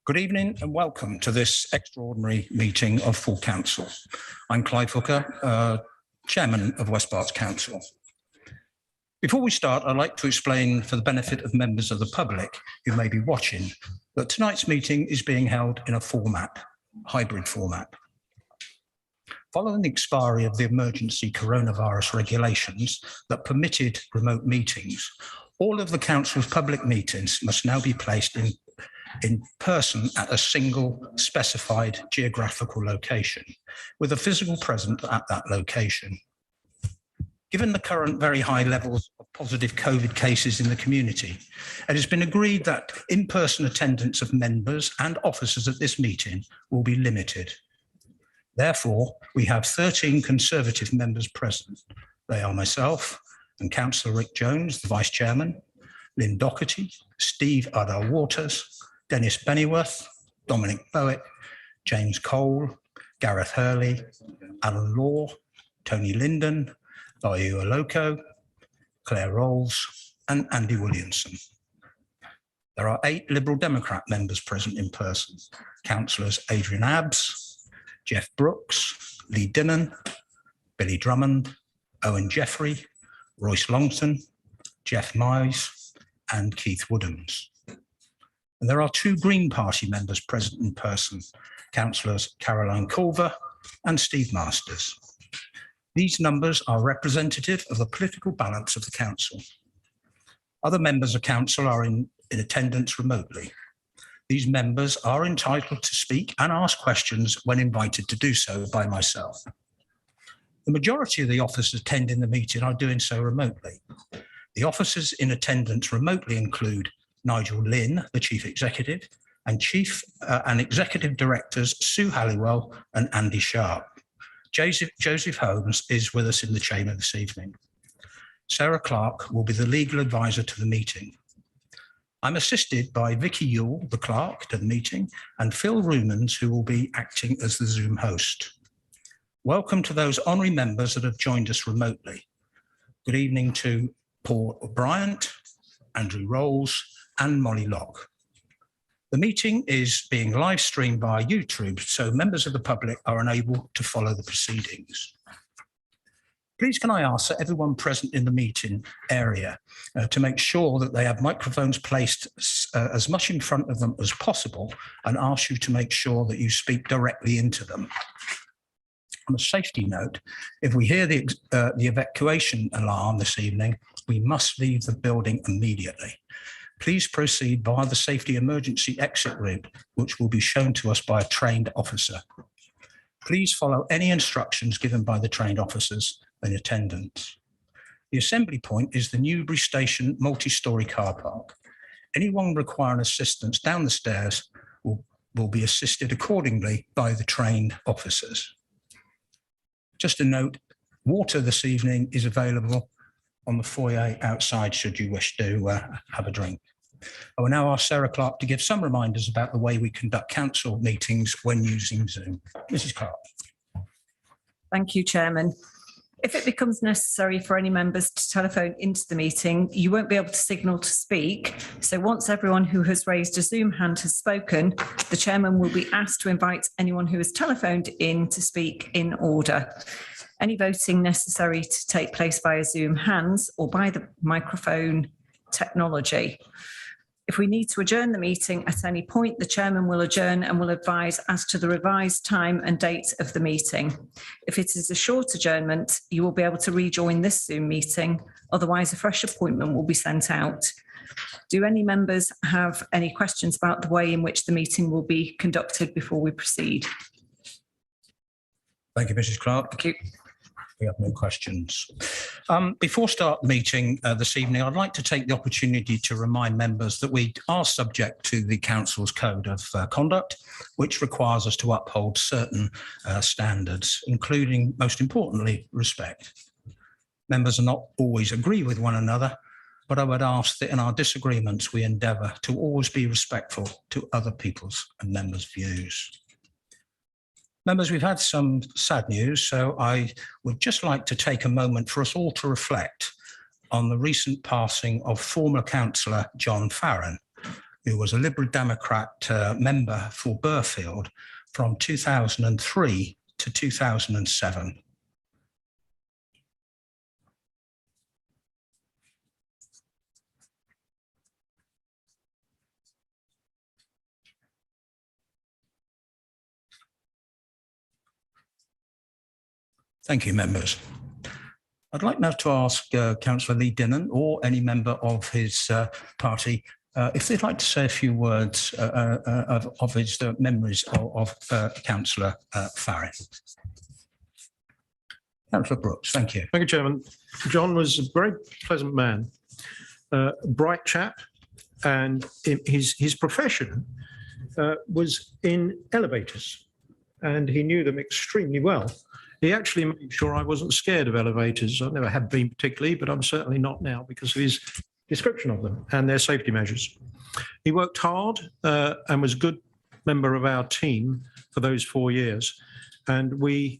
Good evening and welcome to this extraordinary meeting of full council. I'm Clive Hooker, Chairman of West Berks Council. Before we start, I'd like to explain for the benefit of members of the public who may be watching that tonight's meeting is being held in a hybrid format. Following the expiry of the emergency coronavirus regulations that permitted remote meetings, all of the council's public meetings must now be placed in person at a single specified geographical location, with a physical presence at that location. Given the current very high levels of positive COVID cases in the community, it has been agreed that in-person attendance of members and officers at this meeting will be limited. Therefore, we have 13 Conservative members present. They are myself and Councillor Rick Jones, the Vice Chairman, Lynn Doherty, Steve Ardell-Waters, Dennis Bennyworth, Dominic Bowick, James Cole, Gareth Hurley, Alan Law, Tony Linden, Bayu Aloko, Claire Rolls, and Andy Williamson. There are 8 Liberal Democrat members present in person. Councillors Adrian Abbs, Jeff Brooks, Lee Dinnan, Billy Drummond, Owen Jeffrey, Royce Longton, Jeff Mize, and Keith Woodhams. And there are 2 Green Party members present in person, Councillors Caroline Culver and Steve Masters. These numbers are representative of the political balance of the council. Other members of council are in attendance remotely. These members are entitled to speak and ask questions when invited to do so by myself. The majority of the officers attending the meeting are doing so remotely. The officers in attendance remotely include Nigel Lynn, the Chief Executive, and Executive Directors Sue Halliwell and Andy Sharp. Joseph Holmes is with us in the chamber this evening. Sarah Clark will be the legal advisor to the meeting. I'm assisted by Vicky Yule, the clerk to the meeting, and Phil Rumans, who will be acting as the Zoom host. Welcome to those honorary members that have joined us remotely. Good evening to Paul Bryant, Andrew Rolls, and Molly Locke. The meeting is being live streamed via YouTube, so members of the public are unable to follow the proceedings. Please can I ask that everyone present in the meeting area to make sure that they have microphones placed as much in front of them as possible, and ask you to make sure that you speak directly into them. On a safety note, if we hear the evacuation alarm this evening, we must leave the building immediately. Please proceed via the safety emergency exit route, which will be shown to us by a trained officer. Please follow any instructions given by the trained officers in attendance. The assembly point is the Newbury Station multi-storey car park. Anyone requiring assistance down the stairs will be assisted accordingly by the trained officers. Just a note, water this evening is available on the foyer outside should you wish to have a drink. I will now ask Sarah Clark to give some reminders about the way we conduct council meetings when using Zoom. Mrs. Clark. Thank you, Chairman. If it becomes necessary for any members to telephone into the meeting, you won't be able to signal to speak. So once everyone who has raised a Zoom hand has spoken, the Chairman will be asked to invite anyone who has telephoned in to speak in order. Any voting necessary to take place via Zoom hands or by the microphone technology. If we need to adjourn the meeting at any point, the Chairman will adjourn and will advise as to the revised time and date of the meeting. If it is a short adjournment, you will be able to rejoin this Zoom meeting. Otherwise, a fresh appointment will be sent out. Do any members have any questions about the way in which the meeting will be conducted before we proceed? Thank you, Mrs. Clark. Thank you. We have no questions. Before start the meeting this evening, I'd like to take the opportunity to remind members that we are subject to the Council's Code of Conduct, which requires us to uphold certain standards, including, most importantly, respect. Members are not always agree with one another, but I would ask that in our disagreements, we endeavour to always be respectful to other people's and members' views. Members, we've had some sad news, so I would just like to take a moment for us all to reflect on the recent passing of former councillor John Farron, who was a Liberal Democrat member for Burfield from 2003 to 2007. Thank you, members. I'd like now to ask Councillor Lee Dinnan or any member of his party if they'd like to say a few words of his memories of Councillor Farron. Councillor Brooks, thank you. Thank you, Chairman. John was a very pleasant man, bright chap, and his profession was in elevators, and he knew them extremely well. He actually made sure I wasn't scared of elevators. I never have been particularly, but I'm certainly not now because of his description of them and their safety measures. He worked hard and was a good member of our team for those 4 years. And we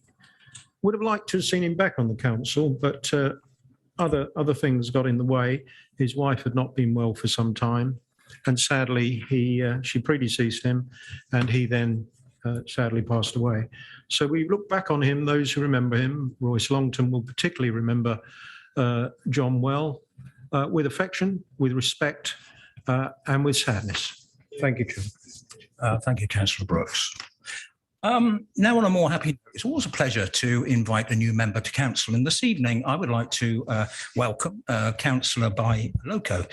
would have liked to have seen him back on the council, but other things got in the way. His wife had not been well for some time, and sadly, she predeceased him, and he then sadly passed away. So we look back on him, those who remember him. Royce Longton will particularly remember John well, with affection, with respect, and with sadness. Thank you, Chair. Thank you, Councillor Brooks. Now on a more happy note, it's always a pleasure to invite a new member to council. And this evening, I would like to welcome Councillor By Loco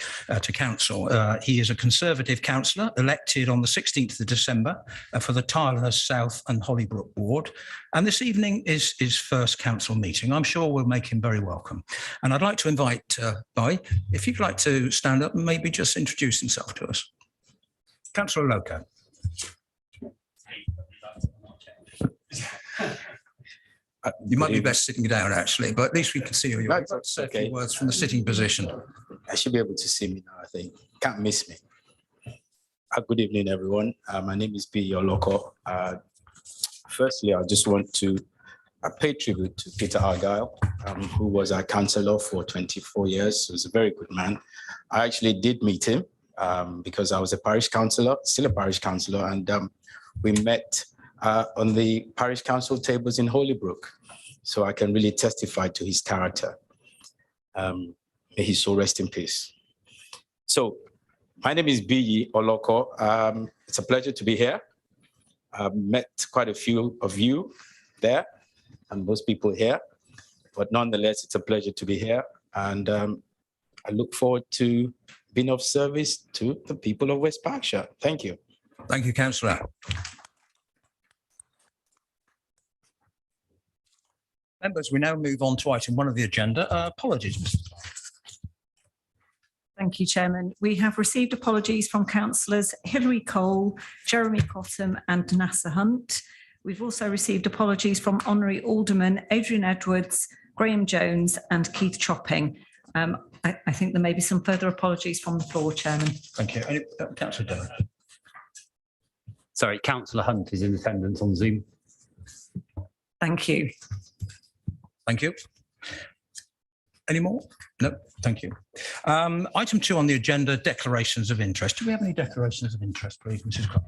to council. He is a Conservative councillor elected on the 16th of December for the Tilehurst South and Hollybrook ward. And this evening is his first council meeting. I'm sure we'll make him very welcome. And I'd like to invite By, if you'd like to stand up and maybe just introduce himself to us. Councillor Loco. You might be best sitting down, actually, but at least we can see you. That's Say a okay. few words from the sitting position. I should be able to see me now, I think. Can't miss me. Good evening, everyone. My name is B. Oloko. Firstly, I just want to pay tribute to Peter Argyle, who was our councillor for 24 years. He was a very good man. I actually did meet him because I was a parish councillor, still a parish councillor, and we met on the parish council tables in Hollybrook. So I can really testify to his character. May his soul rest in peace. So my name is B. Oloko. It's a pleasure to be here. I've met quite a few of you there and most people here, but nonetheless, it's a pleasure to be here. And I look forward to being of service to the people of West Berkshire. Thank you. Thank you, Councillor. Members, we now move on to item 1 of the agenda. Apologies, Mr. Thank you, Chairman. We have received apologies from councillors Hilary Cole, Jeremy Cottam and Nasa Hunt. We've also received apologies from Honorary Alderman Adrian Edwards, Graham Jones and Keith Chopping. I think there may be some further apologies from the floor, Chairman. Thank you. Councillor Dillon. Sorry, Councillor Hunt is in attendance on Zoom. Thank you. Thank you. Any more? No, thank you. Item 2 on the agenda, declarations of interest. Do we have any declarations of interest, please, Mrs. Clark?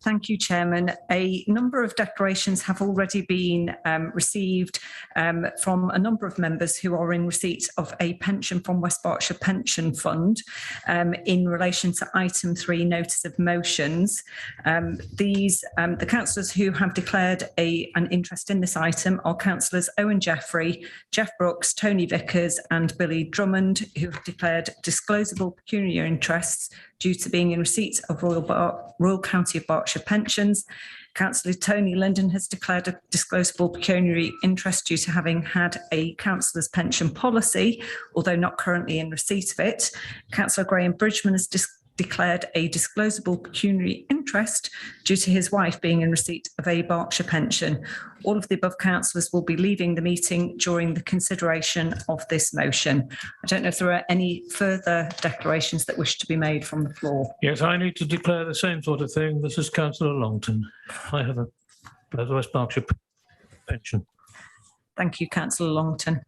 Thank you, Chairman. A number of declarations have already been received from a number of members who are in receipt of a pension from West Berkshire Pension Fund in relation to item 3, notice of motions. The councillors who have declared an interest in this item are councillors Owen Jeffrey, Jeff Brooks, Tony Vickers and Billy Drummond, who have declared disclosable pecuniary interests due to being in receipt of Royal County of Berkshire pensions. Councillor Tony Linden has declared a disclosable pecuniary interest due to having had a councillor's pension policy, although not currently in receipt of it. Councillor Graham Bridgman has declared a disclosable pecuniary interest due to his wife being in receipt of a Berkshire pension. All of the above councillors will be leaving the meeting during the consideration of this motion. I don't know if there are any further declarations that wish to be made from the floor. Yes, I need to declare the same sort of thing. This is Councillor Longton. I have a West Berkshire pension. Thank you, Councillor Longton.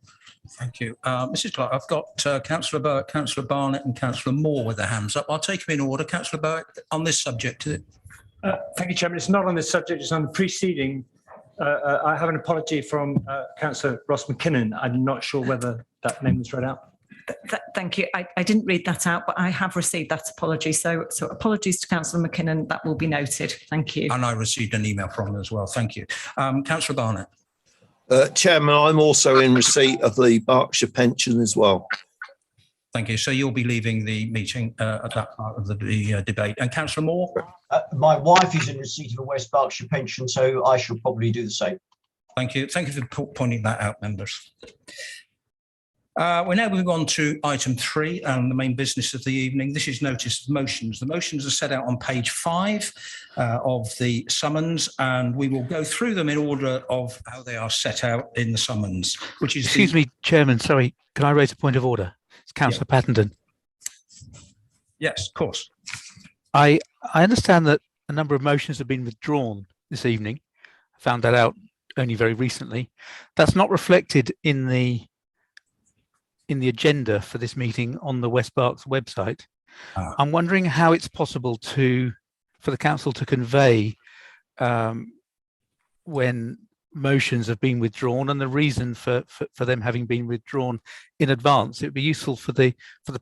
Thank you. Mrs. Clark, I've got Councillor Burke, Councillor Barnett and Councillor Moore with their hands up. I'll take them in order. Councillor Burke, on this subject, is it? Thank you, Chairman. It's not on this subject, it's on the preceding. I have an apology from Councillor Ross McKinnon. I'm not sure whether that name was read out. Thank you. I didn't read that out, but I have received that apology. So apologies to Councillor McKinnon. That will be noted. Thank you. And I received an email from them as well. Thank you. Councillor Barnett. Chairman, I'm also in receipt of the Berkshire pension as well. Thank you. So you'll be leaving the meeting at that part of the debate. And Councillor Moore? My wife is in receipt of a West Berkshire pension, so I shall probably do the same. Thank you. Thank you for pointing that out, members. We're now moving on to item 3 and the main business of the evening. This is notice of motions. The motions are set out on page 5 of the summons, and we will go through them in order of how they are set out in the summons, which is... Excuse me, Chairman, sorry, can I raise a point of order? It's Councillor Pattenden. Yes, of course. I understand that a number of motions have been withdrawn this evening. I found that out only very recently. That's not reflected in the agenda for this meeting on the West Berks website. I'm wondering how it's possible for the council to convey when motions have been withdrawn and the reason for them having been withdrawn in advance. It would be useful for the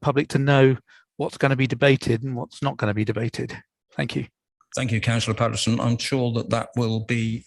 public to know what's going to be debated and what's not going to be debated. Thank you. Thank you, Councillor Patterson. I'm sure that will be...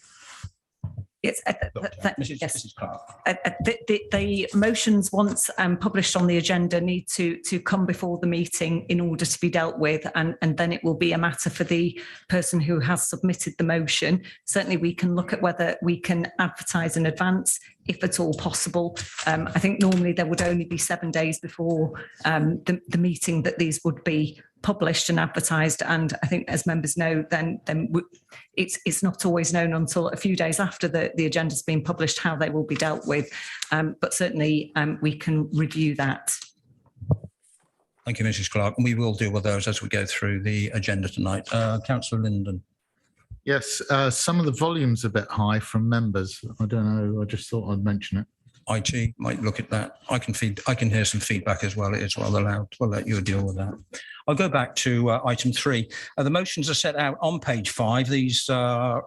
Yes, Mrs. Clark. The motions, once published on the agenda, need to come before the meeting in order to be dealt with, and then it will be a matter for the person who has submitted the motion. Certainly, we can look at whether we can advertise in advance, if at all possible. I think normally there would only be 7 days before the meeting that these would be published and advertised, and I think, as members know, then it's not always known until a few days after the agenda's been published how they will be dealt with, but certainly we can review that. Thank you, Mrs. Clark, and we will deal with those as we go through the agenda tonight. Councillor Linden. Yes, some of the volume's a bit high from members. I don't know, I just thought I'd mention it. IT might look at that. I can hear some feedback as well. It is rather loud. We'll let you deal with that. I'll go back to item 3. The motions are set out on page 5. These are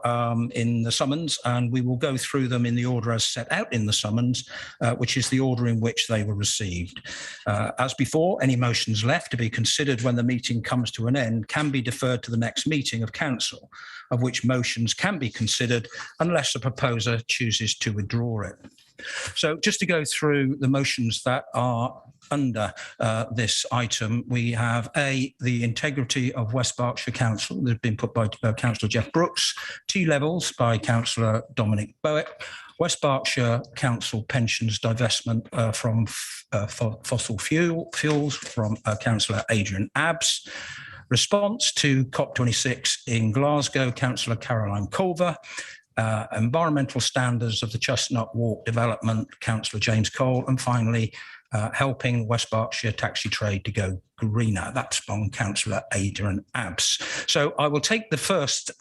in the summons, and we will go through them in the order as set out in the summons, which is the order in which they were received. As before, any motions left to be considered when the meeting comes to an end can be deferred to the next meeting of council, of which motions can be considered unless the proposer chooses to withdraw it. So just to go through the motions that are under this item, we have A, the integrity of West Berkshire Council. They've been put by Councillor Jeff Brooks. T-levels by Councillor Dominic Bowick. West Berkshire Council pensions divestment from fossil fuels from Councillor Adrian Abbs. Response to COP26 in Glasgow, Councillor Caroline Culver. Environmental standards of the Chestnut Walk development, Councillor James Cole, and finally, helping West Berkshire taxi trade to go greener. That's from Councillor Adrian Abbs. So I will take the first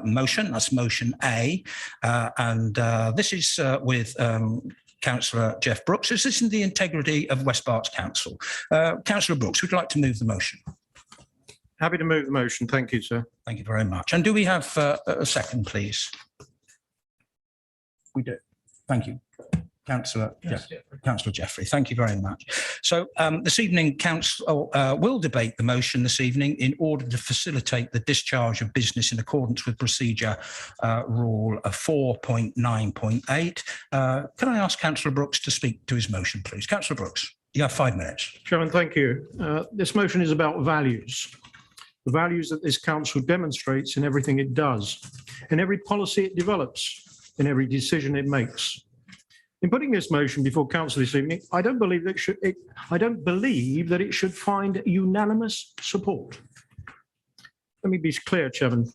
motion, that's motion A, and this is with Councillor Jeff Brooks. This is the integrity of West Berks Council. Councillor Brooks, would you like to move the motion? Happy to move the motion. Thank you, sir. Thank you very much. And do we have a second, please? We do. Thank you. Councillor Jeffrey, thank you very much. So this evening, Council will debate the motion this evening in order to facilitate the discharge of business in accordance with procedure rule 4.9.8. Can I ask Councillor Brooks to speak to his motion, please? Councillor Brooks, you have 5 minutes. Chairman, thank you. This motion is about values. The values that this council demonstrates in everything it does, in every policy it develops, in every decision it makes. In putting this motion before council this evening, I don't believe that it should find unanimous support. Let me be clear, Chairman.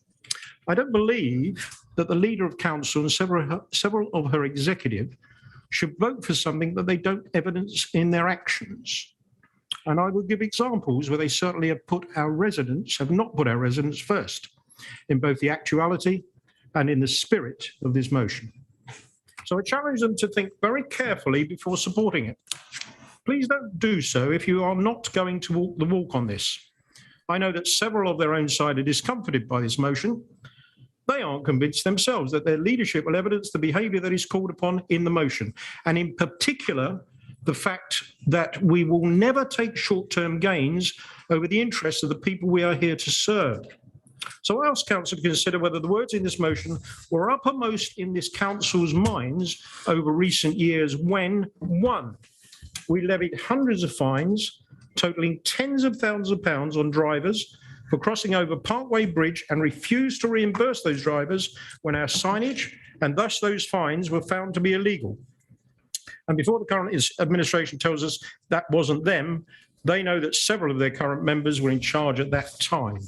I don't believe that the leader of council and several of her executive should vote for something that they don't evidence in their actions. And I will give examples where they certainly have not put our residents first, in both the actuality and in the spirit of this motion. So I challenge them to think very carefully before supporting it. Please don't do so if you are not going to walk the walk on this. I know that several of their own side are discomforted by this motion. They aren't convinced themselves that their leadership will evidence the behaviour that is called upon in the motion, and in particular, the fact that we will never take short-term gains over the interests of the people we are here to serve. So I ask Council to consider whether the words in this motion were uppermost in this Council's minds over recent years when, one, we levied hundreds of fines totalling tens of thousands of pounds on drivers for crossing over Parkway Bridge and refused to reimburse those drivers when our signage and thus those fines were found to be illegal. And before the current administration tells us that wasn't them, they know that several of their current members were in charge at that time.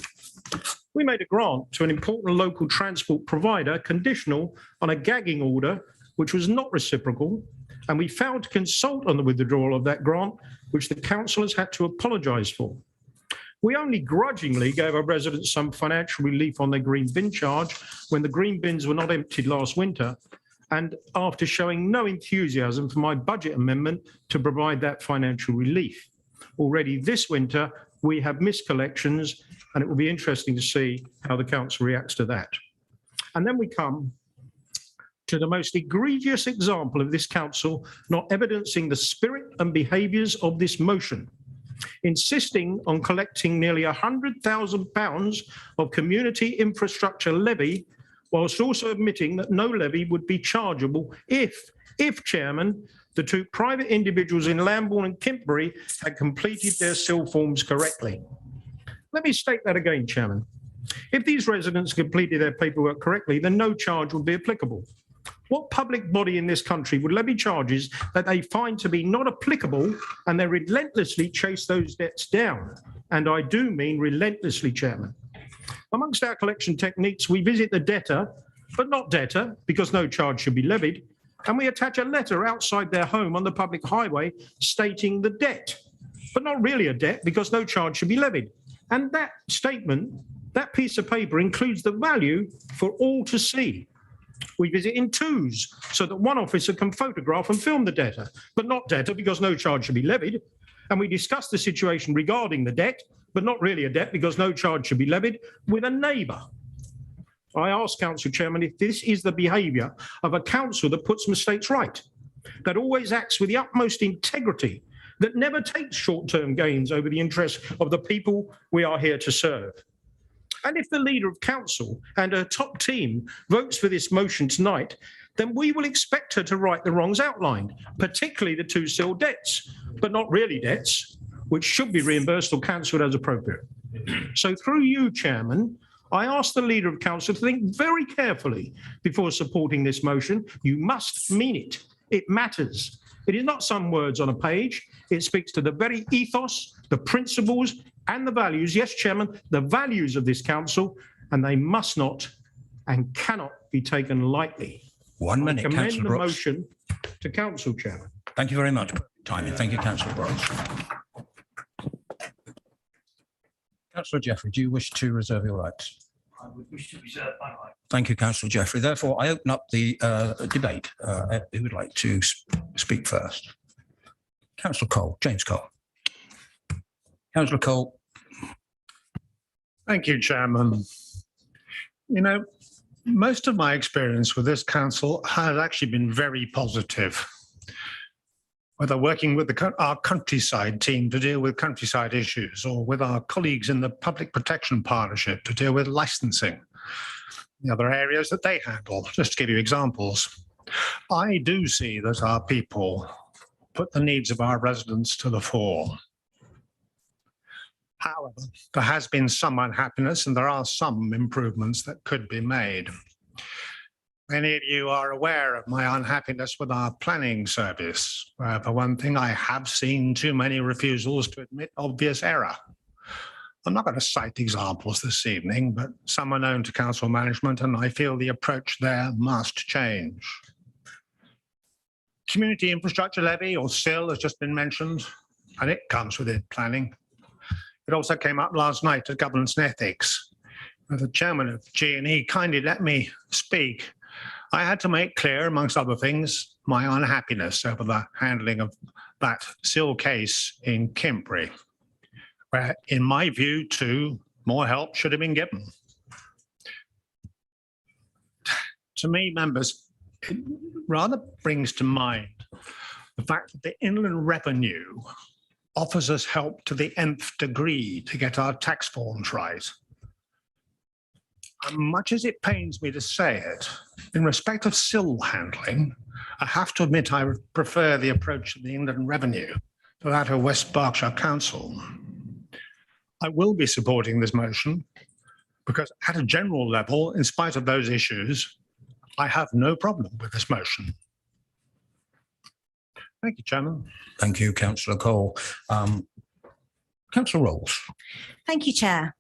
We made a grant to an important local transport provider conditional on a gagging order, which was not reciprocal, and we failed to consult on the withdrawal of that grant, which the council has had to apologise for. We only grudgingly gave our residents some financial relief on their green bin charge when the green bins were not emptied last winter, and after showing no enthusiasm for my budget amendment to provide that financial relief. Already this winter, we have missed collections, and it will be interesting to see how the council reacts to that. And then we come to the most egregious example of this council not evidencing the spirit and behaviours of this motion, insisting on collecting nearly £100,000 of community infrastructure levy, whilst also admitting that no levy would be chargeable if, Chairman, the two private individuals in Lambourne and Kintbury had completed their SIL forms correctly. Let me state that again, Chairman. If these residents completed their paperwork correctly, then no charge would be applicable. What public body in this country would levy charges that they find to be not applicable and they relentlessly chase those debts down? And I do mean relentlessly, Chairman. Amongst our collection techniques, we visit the debtor, but not debtor, because no charge should be levied, and we attach a letter outside their home on the public highway stating the debt, but not really a debt because no charge should be levied. And that statement, that piece of paper includes the value for all to see. We visit in twos so that one officer can photograph and film the debtor, but not debtor because no charge should be levied. And we discuss the situation regarding the debt, but not really a debt because no charge should be levied, with a neighbour. I ask Council Chairman if this is the behaviour of a council that puts mistakes right, that always acts with the utmost integrity, that never takes short-term gains over the interests of the people we are here to serve. And if the leader of council and her top team votes for this motion tonight, then we will expect her to right the wrongs outlined, particularly the two SIL debts, but not really debts, which should be reimbursed or cancelled as appropriate. So through you, Chairman, I ask the leader of council to think very carefully before supporting this motion. You must mean it. It matters. It is not some words on a page. It speaks to the very ethos, the principles and the values, yes, Chairman, the values of this council, and they must not and cannot be taken lightly. 1 minute, Commend Councillor the Brooks. motion to council, Chairman. Thank you very much. Timing. Thank you, Councillor Brooks. Councillor Jeffrey, do you wish to reserve your rights? I would wish to reserve my right. Thank you, Councillor Jeffrey. Therefore, I open up the debate. Who would like to speak first? Councillor Cole, James Cole. Councillor Cole. Thank you, Chairman. You know, most of my experience with this council has actually been very positive. Whether working with our countryside team to deal with countryside issues, or with our colleagues in the Public Protection Partnership to deal with licensing, the other areas that they handle, just to give you examples. I do see that our people put the needs of our residents to the fore. However, there has been some unhappiness and there are some improvements that could be made. Many of you are aware of my unhappiness with our planning service. For one thing, I have seen too many refusals to admit obvious error. I'm not going to cite examples this evening, but some are known to council management, and I feel the approach there must change. Community infrastructure levy, or SIL, has just been mentioned, and it comes within planning. It also came up last night at Governance and Ethics. The chairman of G&E kindly let me speak. I had to make clear, amongst other things, my unhappiness over the handling of that Sill case in Kimpbury, where, in my view, too, more help should have been given. To me, members, it rather brings to mind the fact that the Inland Revenue offers us help to the nth degree to get our tax forms right. Much as it pains me to say it, in respect of Sill handling, I have to admit I prefer the approach of the Inland Revenue to that of West Berkshire Council. I will be supporting this motion because at a general level, in spite of those issues, I have no problem with this motion. Thank you, Chairman. Thank you, Councillor Cole. Councillor Rolls. Thank you, Chair.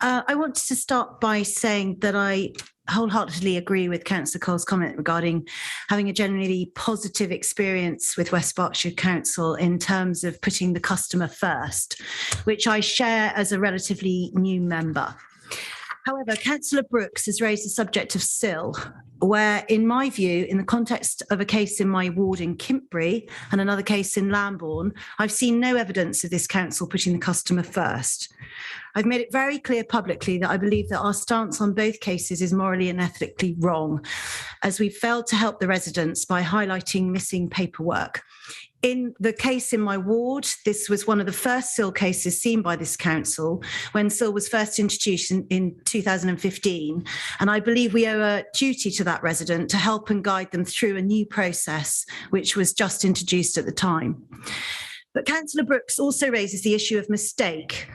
I wanted to start by saying that I wholeheartedly agree with Councillor Cole's comment regarding having a generally positive experience with West Berkshire Council in terms of putting the customer first, which I share as a relatively new member. However, Councillor Brooks has raised the subject of Sill, where, in my view, in the context of a case in my ward in Kimpbury and another case in Lambourne, I've seen no evidence of this council putting the customer first. I've made it very clear publicly that I believe that our stance on both cases is morally and ethically wrong, as we've failed to help the residents by highlighting missing paperwork. In the case in my ward, this was one of the first Sill cases seen by this council when Sill was first introduced in 2015. And I believe we owe a duty to that resident to help and guide them through a new process, which was just introduced at the time. But Councillor Brooks also raises the issue of mistake.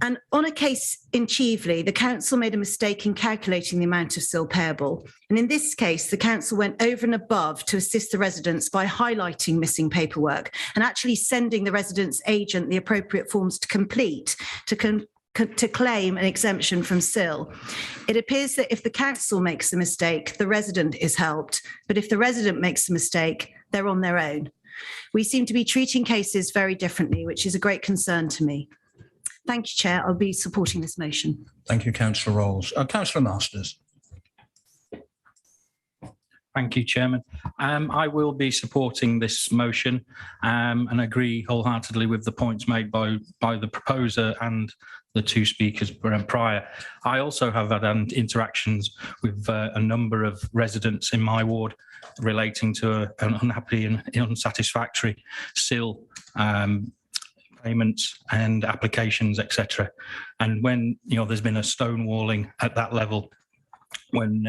And on a case in Chieveley, the council made a mistake in calculating the amount of Sill payable. And in this case, the council went over and above to assist the residents by highlighting missing paperwork and actually sending the resident's agent the appropriate forms to complete to claim an exemption from Sill. It appears that if the council makes a mistake, the resident is helped. But if the resident makes a mistake, they're on their own. We seem to be treating cases very differently, which is a great concern to me. Thank you, Chair. I'll be supporting this motion. Thank you, Councillor Rolls. Councillor Masters. Thank you, Chairman. I will be supporting this motion and agree wholeheartedly with the points made by the proposer and the two speakers prior. I also have had interactions with a number of residents in my ward relating to an unhappy and unsatisfactory Sill payments and applications, etc. And when there's been a stonewalling at that level, when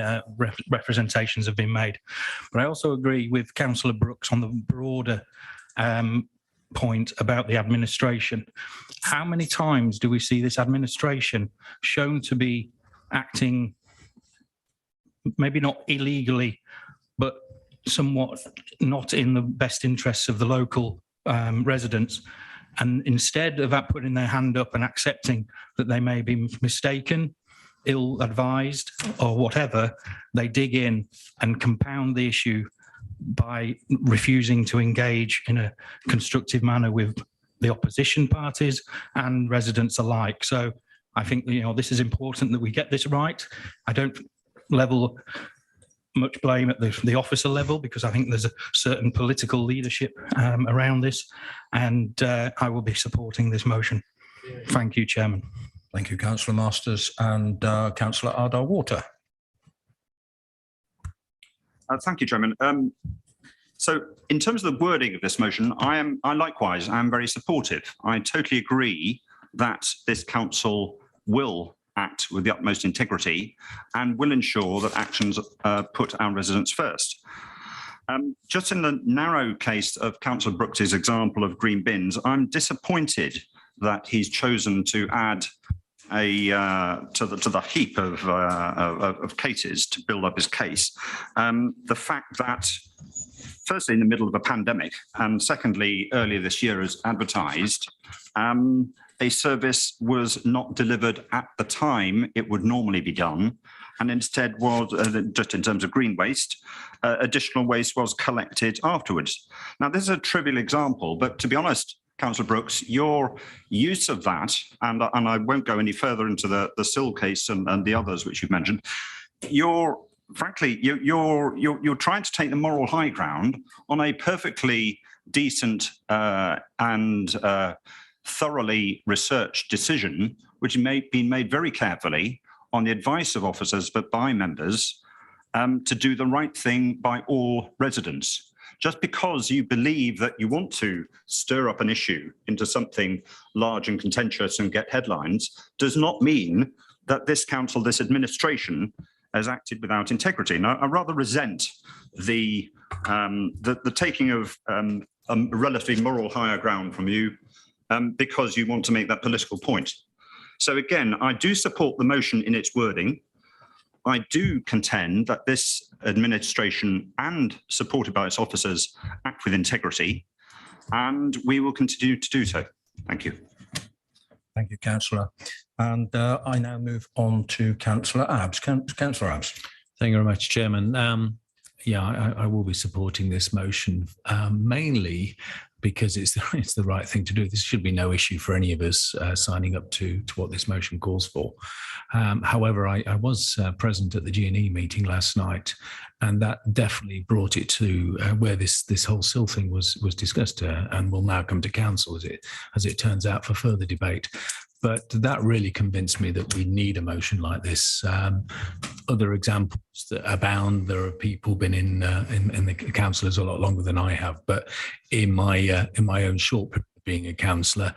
representations have been made. But I also agree with Councillor Brooks on the broader point about the administration. How many times do we see this administration shown to be acting maybe not illegally, but somewhat not in the best interests of the local residents? And instead of that putting their hand up and accepting that they may be mistaken, ill-advised or whatever, they dig in and compound the issue by refusing to engage in a constructive manner with the opposition parties and residents alike. So I think this is important that we get this right. I don't level much blame at the officer level because I think there's a certain political leadership around this, and I will be supporting this motion. Thank you, Chairman. Thank you, Councillor Masters. And Councillor Ardar-Water. Thank you, Chairman. So in terms of the wording of this motion, I likewise am very supportive. I totally agree that this council will act with the utmost integrity and will ensure that actions put our residents first. Just in the narrow case of Councillor Brooks's example of green bins, I'm disappointed that he's chosen to add to the heap of cases to build up his case. The fact that, firstly, in the middle of a pandemic, and secondly, earlier this year as advertised, a service was not delivered at the time it would normally be done, and instead was, just in terms of green waste, additional waste was collected afterwards. Now, this is a trivial example, but to be honest, Councillor Brooks, your use of that, and I won't go any further into the Sill case and the others which you've mentioned, your frankly, you're trying to take the moral high ground on a perfectly decent and thoroughly researched decision, which may be made very carefully on the advice of officers, but by members, to do the right thing by all residents. Just because you believe that you want to stir up an issue into something large and contentious and get headlines does not mean that this council, this administration, has acted without integrity. And I rather resent the taking of a relatively moral higher ground from you because you want to make that political point. So again, I do support the motion in its wording. I do contend that this administration and supported by its officers act with integrity, and we will continue to do so. Thank you. Thank you, Councillor. And I now move on to Councillor Abbs. Councillor Abbs. Thank you very much, Chairman. I will be supporting this motion, mainly because it's the right thing to do. This should be no issue for any of us signing up to what this motion calls for. However, I was present at the G&E meeting last night, and that definitely brought it to where this whole SIL thing was discussed and will now come to council, as it turns out, for further debate. But that really convinced me that we need a motion like this. Other examples that abound. There are people been in the councillors a lot longer than I have, but in my own short period of being a councillor,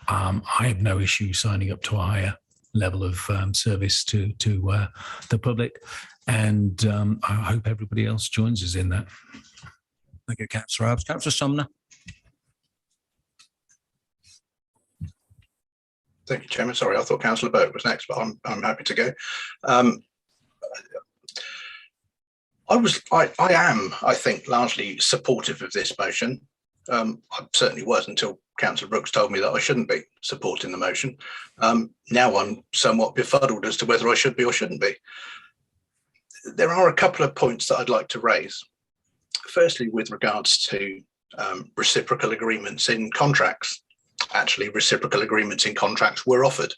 I have no issue signing up to a higher level of service to the public, and I hope everybody else joins us in that. Thank you, Councillor Abbs. Councillor Sumner. Thank you, Chairman. Sorry, I thought Councillor Burke was next, but I'm happy to go. I am, I think, largely supportive of this motion. I certainly was until Councillor Brooks told me that I shouldn't be supporting the motion. Now I'm somewhat befuddled as to whether I should be or shouldn't be. There are a couple of points that I'd like to raise. Firstly, with regards to reciprocal agreements in contracts. Actually, reciprocal agreements in contracts were offered,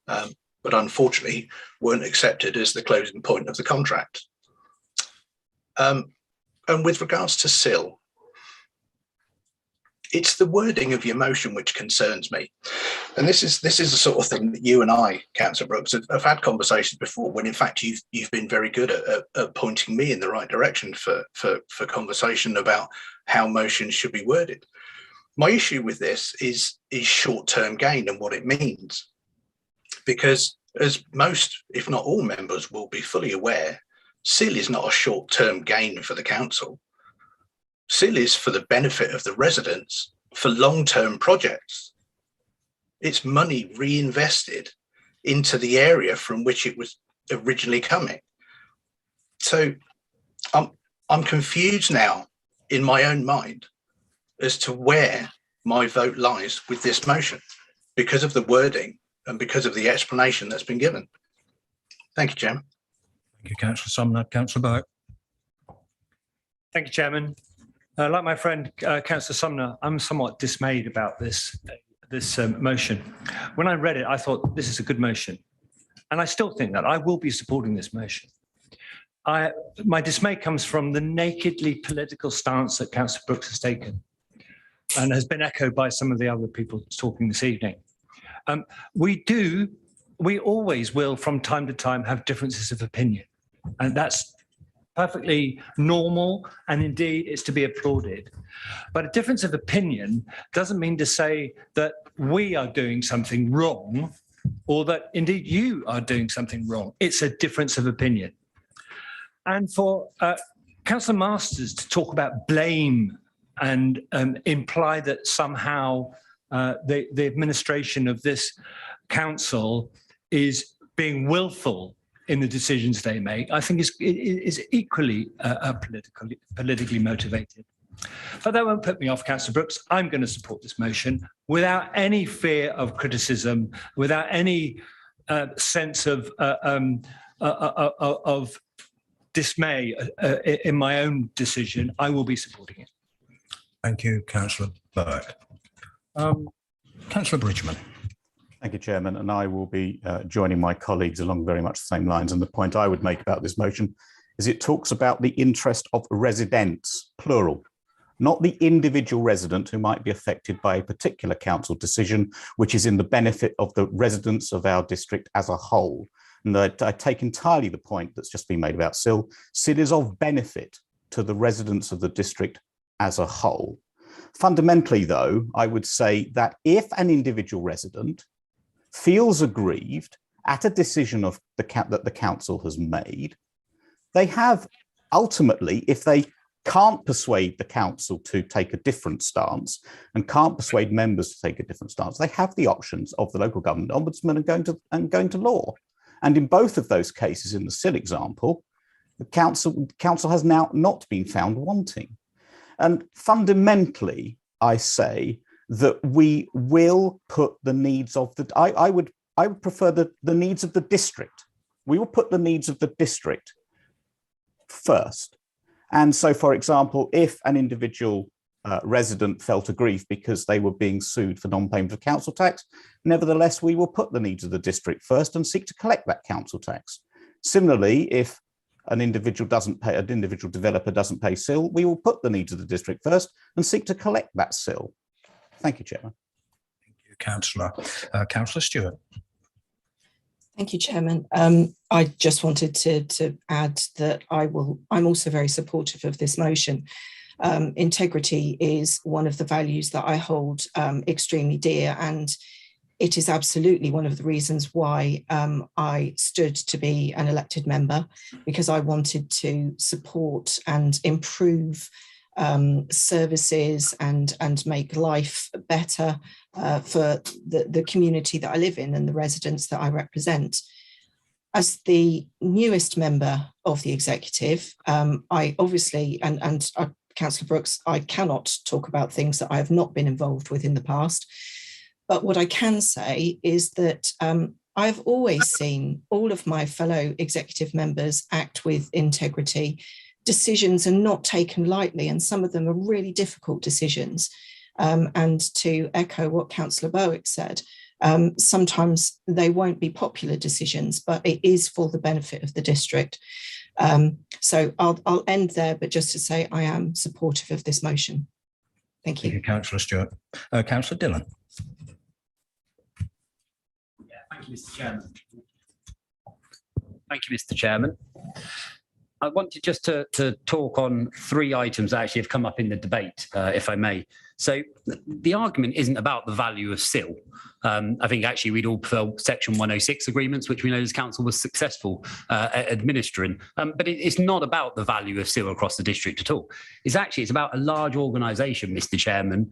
but unfortunately weren't accepted as the closing point of the contract. And with regards to SIL, it's the wording of your motion which concerns me. And this is the sort of thing that you and I, Councillor Brooks, have had conversations before, when in fact you've been very good at pointing me in the right direction for conversation about how motions should be worded. My issue with this is short-term gain and what it means, because as most, if not all members will be fully aware, SIL is not a short-term gain for the council. SIL is for the benefit of the residents for long-term projects. It's money reinvested into the area from which it was originally coming. So I'm confused now in my own mind as to where my vote lies with this motion because of the wording and because of the explanation that's been given. Thank you, Chairman. Thank you, Councillor Sumner. Councillor Burke. Thank you, Chairman. Like my friend, Councillor Sumner, I'm somewhat dismayed about this motion. When I read it, I thought this is a good motion. And I still think that. I will be supporting this motion. My dismay comes from the nakedly political stance that Councillor Brooks has taken, and has been echoed by some of the other people talking this evening. We always will from time to time have differences of opinion, and that's perfectly normal, and indeed it's to be applauded. But a difference of opinion doesn't mean to say that we are doing something wrong, or that indeed you are doing something wrong. It's a difference of opinion. And for Councillor Masters to talk about blame and imply that somehow the administration of this council is being willful in the decisions they make, I think is equally politically motivated. But that won't put me off, Councillor Brooks. I'm going to support this motion without any fear of criticism, without any sense of dismay in my own decision. I will be supporting it. Thank you, Councillor Burke. Councillor Bridgman. Thank you, Chairman. And I will be joining my colleagues along very much the same lines. And the point I would make about this motion is it talks about the interest of residents, plural, not the individual resident who might be affected by a particular council decision, which is in the benefit of the residents of our district as a whole. And I take entirely the point that's just been made about SIL. SIL is of benefit to the residents of the district as a whole. Fundamentally, though, I would say that if an individual resident feels aggrieved at a decision of that the council has made, they have ultimately, if they can't persuade the council to take a different stance and can't persuade members to take a different stance, they have the options of the local government ombudsman and going to law. And in both of those cases, in the SIL example, the council has now not been found wanting. And fundamentally, I say that we will put the needs of the, I would prefer the needs of the district. We will put the needs of the district first. And so, for example, if an individual resident felt aggrieved because they were being sued for non-payment of council tax, nevertheless, we will put the needs of the district first and seek to collect that council tax. Similarly, if an individual developer doesn't pay SIL, we will put the needs of the district first and seek to collect that SIL. Thank you, Chairman. Thank you, Councillor. Councillor Stewart. Thank you, Chairman. I just wanted to add that I'm also very supportive of this motion. Integrity is one of the values that I hold extremely dear, and it is absolutely one of the reasons why I stood to be an elected member, because I wanted to support and improve services and make life better for the community that I live in and the residents that I represent. As the newest member of the executive, I obviously, and Councillor Brooks, I cannot talk about things that I have not been involved with in the past. But what I can say is that I've always seen all of my fellow executive members act with integrity. Decisions are not taken lightly, and some of them are really difficult decisions. And to echo what Councillor Bowick said, sometimes they won't be popular decisions, but it is for the benefit of the district. So I'll end there, but just to say I am supportive of this motion. Thank you. Thank you, Councillor Stewart. Councillor Dillon. Thank you, Mr. Chairman. Thank you, Mr. Chairman. I wanted just to talk on three items that actually have come up in the debate, if I may. So the argument isn't about the value of SIL. I think actually we'd all prefer Section 106 agreements, which we know this council was successful at administering. But it's not about the value of SIL across the district at all. It's about a large organisation, Mr. Chairman,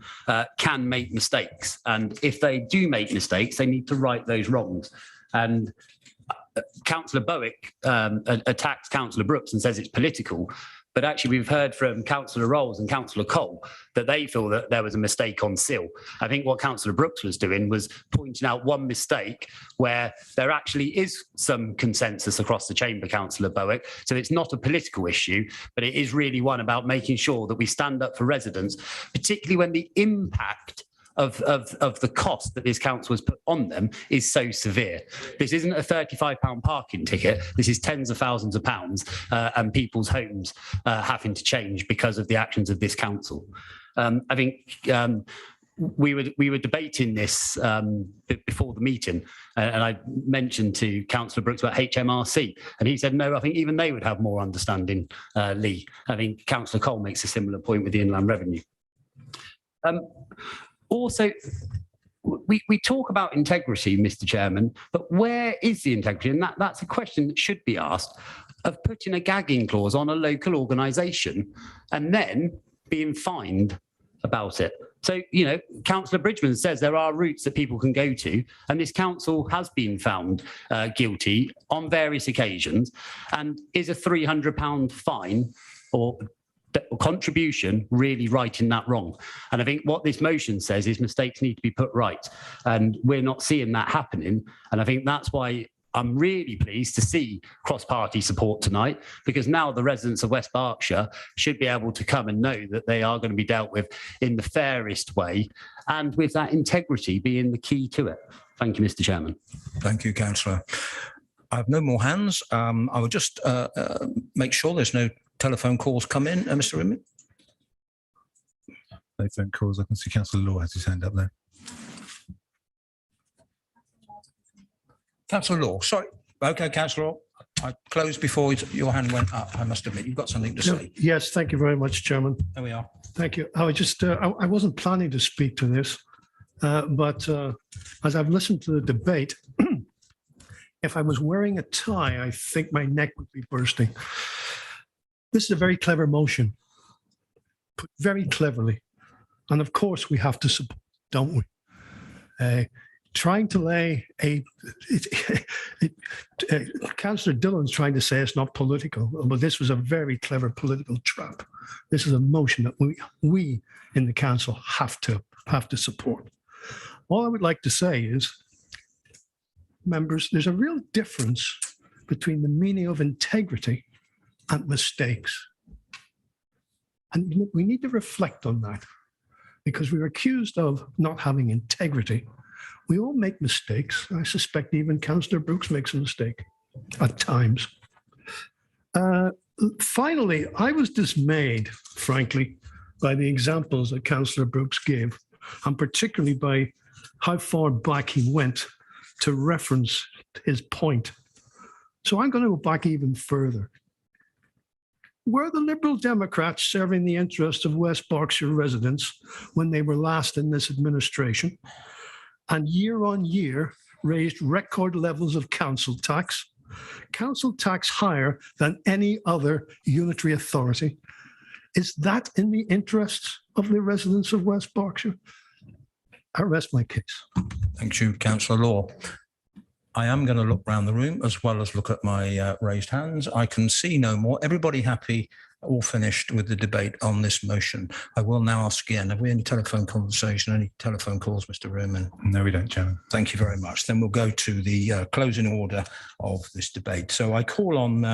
can make mistakes. And if they do make mistakes, they need to right those wrongs. And Councillor Bowick attacks Councillor Brooks and says it's political, but actually we've heard from Councillor Rolls and Councillor Cole that they feel that there was a mistake on SIL. I think what Councillor Brooks was doing was pointing out one mistake where there actually is some consensus across the chamber, Councillor Bowick. So it's not a political issue, but it is really one about making sure that we stand up for residents, particularly when the impact of the cost that this council has put on them is so severe. This isn't a £35 parking ticket. This is tens of thousands of pounds and people's homes having to change because of the actions of this council. I think we were debating this before the meeting, and I mentioned to Councillor Brooks about HMRC, and he said, no, I think even they would have more understanding, Lee. I think Councillor Cole makes a similar point with the Inland Revenue. Also, we talk about integrity, Mr. Chairman, but where is the integrity? And that's a question that should be asked, of putting a gagging clause on a local organisation and then being fined about it. So, Councillor Bridgman says there are routes that people can go to, and this council has been found guilty on various occasions, and is a £300 fine or contribution really righting that wrong? And I think what this motion says is mistakes need to be put right, and we're not seeing that happening. And I think that's why I'm really pleased to see cross-party support tonight, because now the residents of West Berkshire should be able to come and know that they are going to be dealt with in the fairest way, and with that integrity being the key to it. Thank you, Mr. Chairman. Thank you, Councillor. I have no more hands. I will just make sure there's no telephone calls come in. Mr. Rimmer? No phone calls. I can see Councillor Law has his hand up there. Councillor Law, sorry. Okay, Councillor Law. I closed before your hand went up. I must admit, you've got something to say. Yes, thank you very much, Chairman. There we are. Thank you. I was just, I wasn't planning to speak to this, but as I've listened to the debate, if I was wearing a tie, I think my neck would be bursting. This is a very clever motion, put very cleverly. And of course, we have to support, don't we? Trying to lay Councillor Dillon's trying to say it's not political, but this was a very clever political trap. This is a motion that we in the council have to support. All I would like to say is, members, there's a real difference between the meaning of integrity and mistakes. And we need to reflect on that, because we're accused of not having integrity. We all make mistakes. I suspect even Councillor Brooks makes a mistake at times. Finally, I was dismayed, frankly, by the examples that Councillor Brooks gave, and particularly by how far back he went to reference his point. So I'm going to go back even further. Were the Liberal Democrats serving the interests of West Berkshire residents when they were last in this administration, and year on year raised record levels of council tax higher than any other unitary authority? Is that in the interests of the residents of West Berkshire? I rest my case. Thank you, Councillor Law. I am going to look around the room as well as look at my raised hands. I can see no more. Everybody happy? All finished with the debate on this motion. I will now ask again, have we any telephone conversation, any telephone calls, Mr. Ruhrmann? No, we don't, Chairman. Thank you very much. Then we'll go to the closing order of this debate. So I call on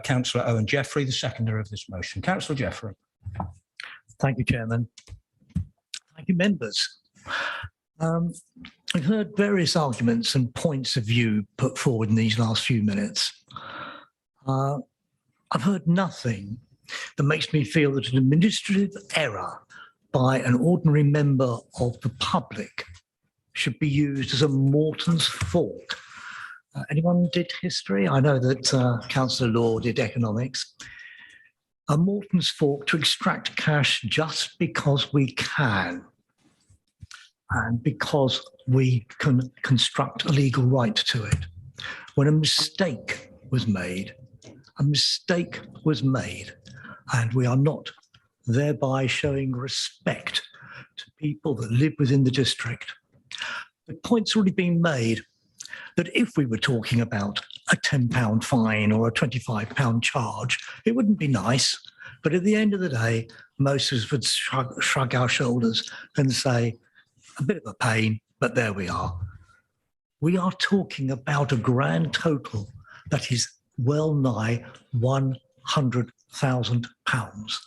Councillor Owen Jeffrey, the seconder of this motion. Councillor Jeffrey. Thank you, Chairman. Thank you, members. I've heard various arguments and points of view put forward in these last few minutes. I've heard nothing that makes me feel that an administrative error by an ordinary member of the public should be used as a Morton's fork. Anyone did history? I know that Councillor Law did economics. A Morton's fork to extract cash just because we can, and because we can construct a legal right to it. When a mistake was made, and we are not thereby showing respect to people that live within the district. The point's already been made that if we were talking about a £10 fine or a £25 charge, it wouldn't be nice. But at the end of the day, most of us would shrug our shoulders and say, a bit of a pain, but there we are. We are talking about a grand total that is well nigh £100,000.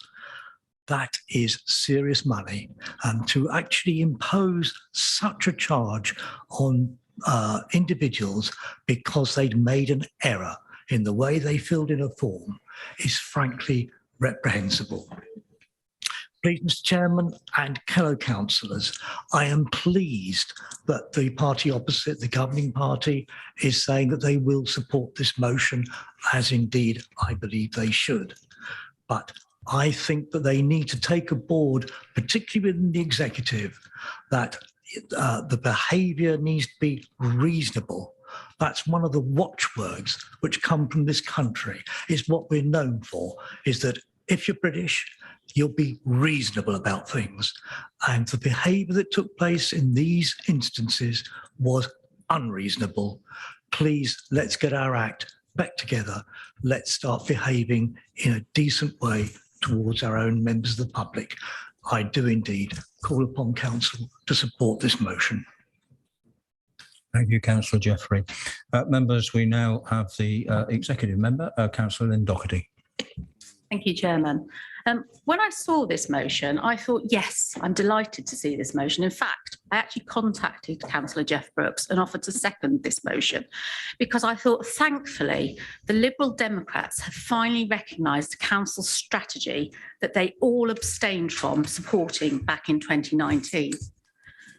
That is serious money. And to actually impose such a charge on individuals because they'd made an error in the way they filled in a form is frankly reprehensible. Please, Mr. Chairman and fellow councillors, I am pleased that the party opposite, the governing party, is saying that they will support this motion, as indeed I believe they should. But I think that they need to take aboard, particularly within the executive, that the behaviour needs to be reasonable. That's one of the watchwords which come from this country, is what we're known for, is that if you're British, you'll be reasonable about things. And the behaviour that took place in these instances was unreasonable. Please, let's get our act back together. Let's start behaving in a decent way towards our own members of the public. I do indeed call upon council to support this motion. Thank you, Councillor Jeffrey. Members, we now have the executive member, Councillor Lynn Doherty. Thank you, Chairman. When I saw this motion, I thought, yes, I'm delighted to see this motion. In fact, I actually contacted Councillor Jeff Brooks and offered to second this motion because I thought, thankfully, the Liberal Democrats have finally recognised the council's strategy that they all abstained from supporting back in 2019.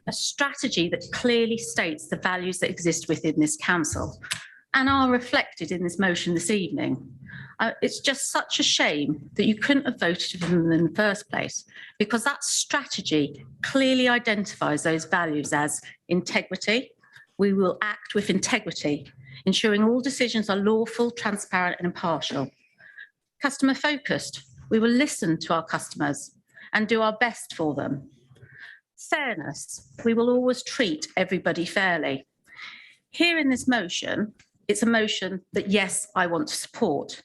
A strategy that clearly states the values that exist within this council and are reflected in this motion this evening. It's just such a shame that you couldn't have voted for them in the first place, because that strategy clearly identifies those values as integrity. We will act with integrity, ensuring all decisions are lawful, transparent and impartial. Customer focused. We will listen to our customers and do our best for them. Fairness. We will always treat everybody fairly. Here in this motion, it's a motion that, yes, I want to support.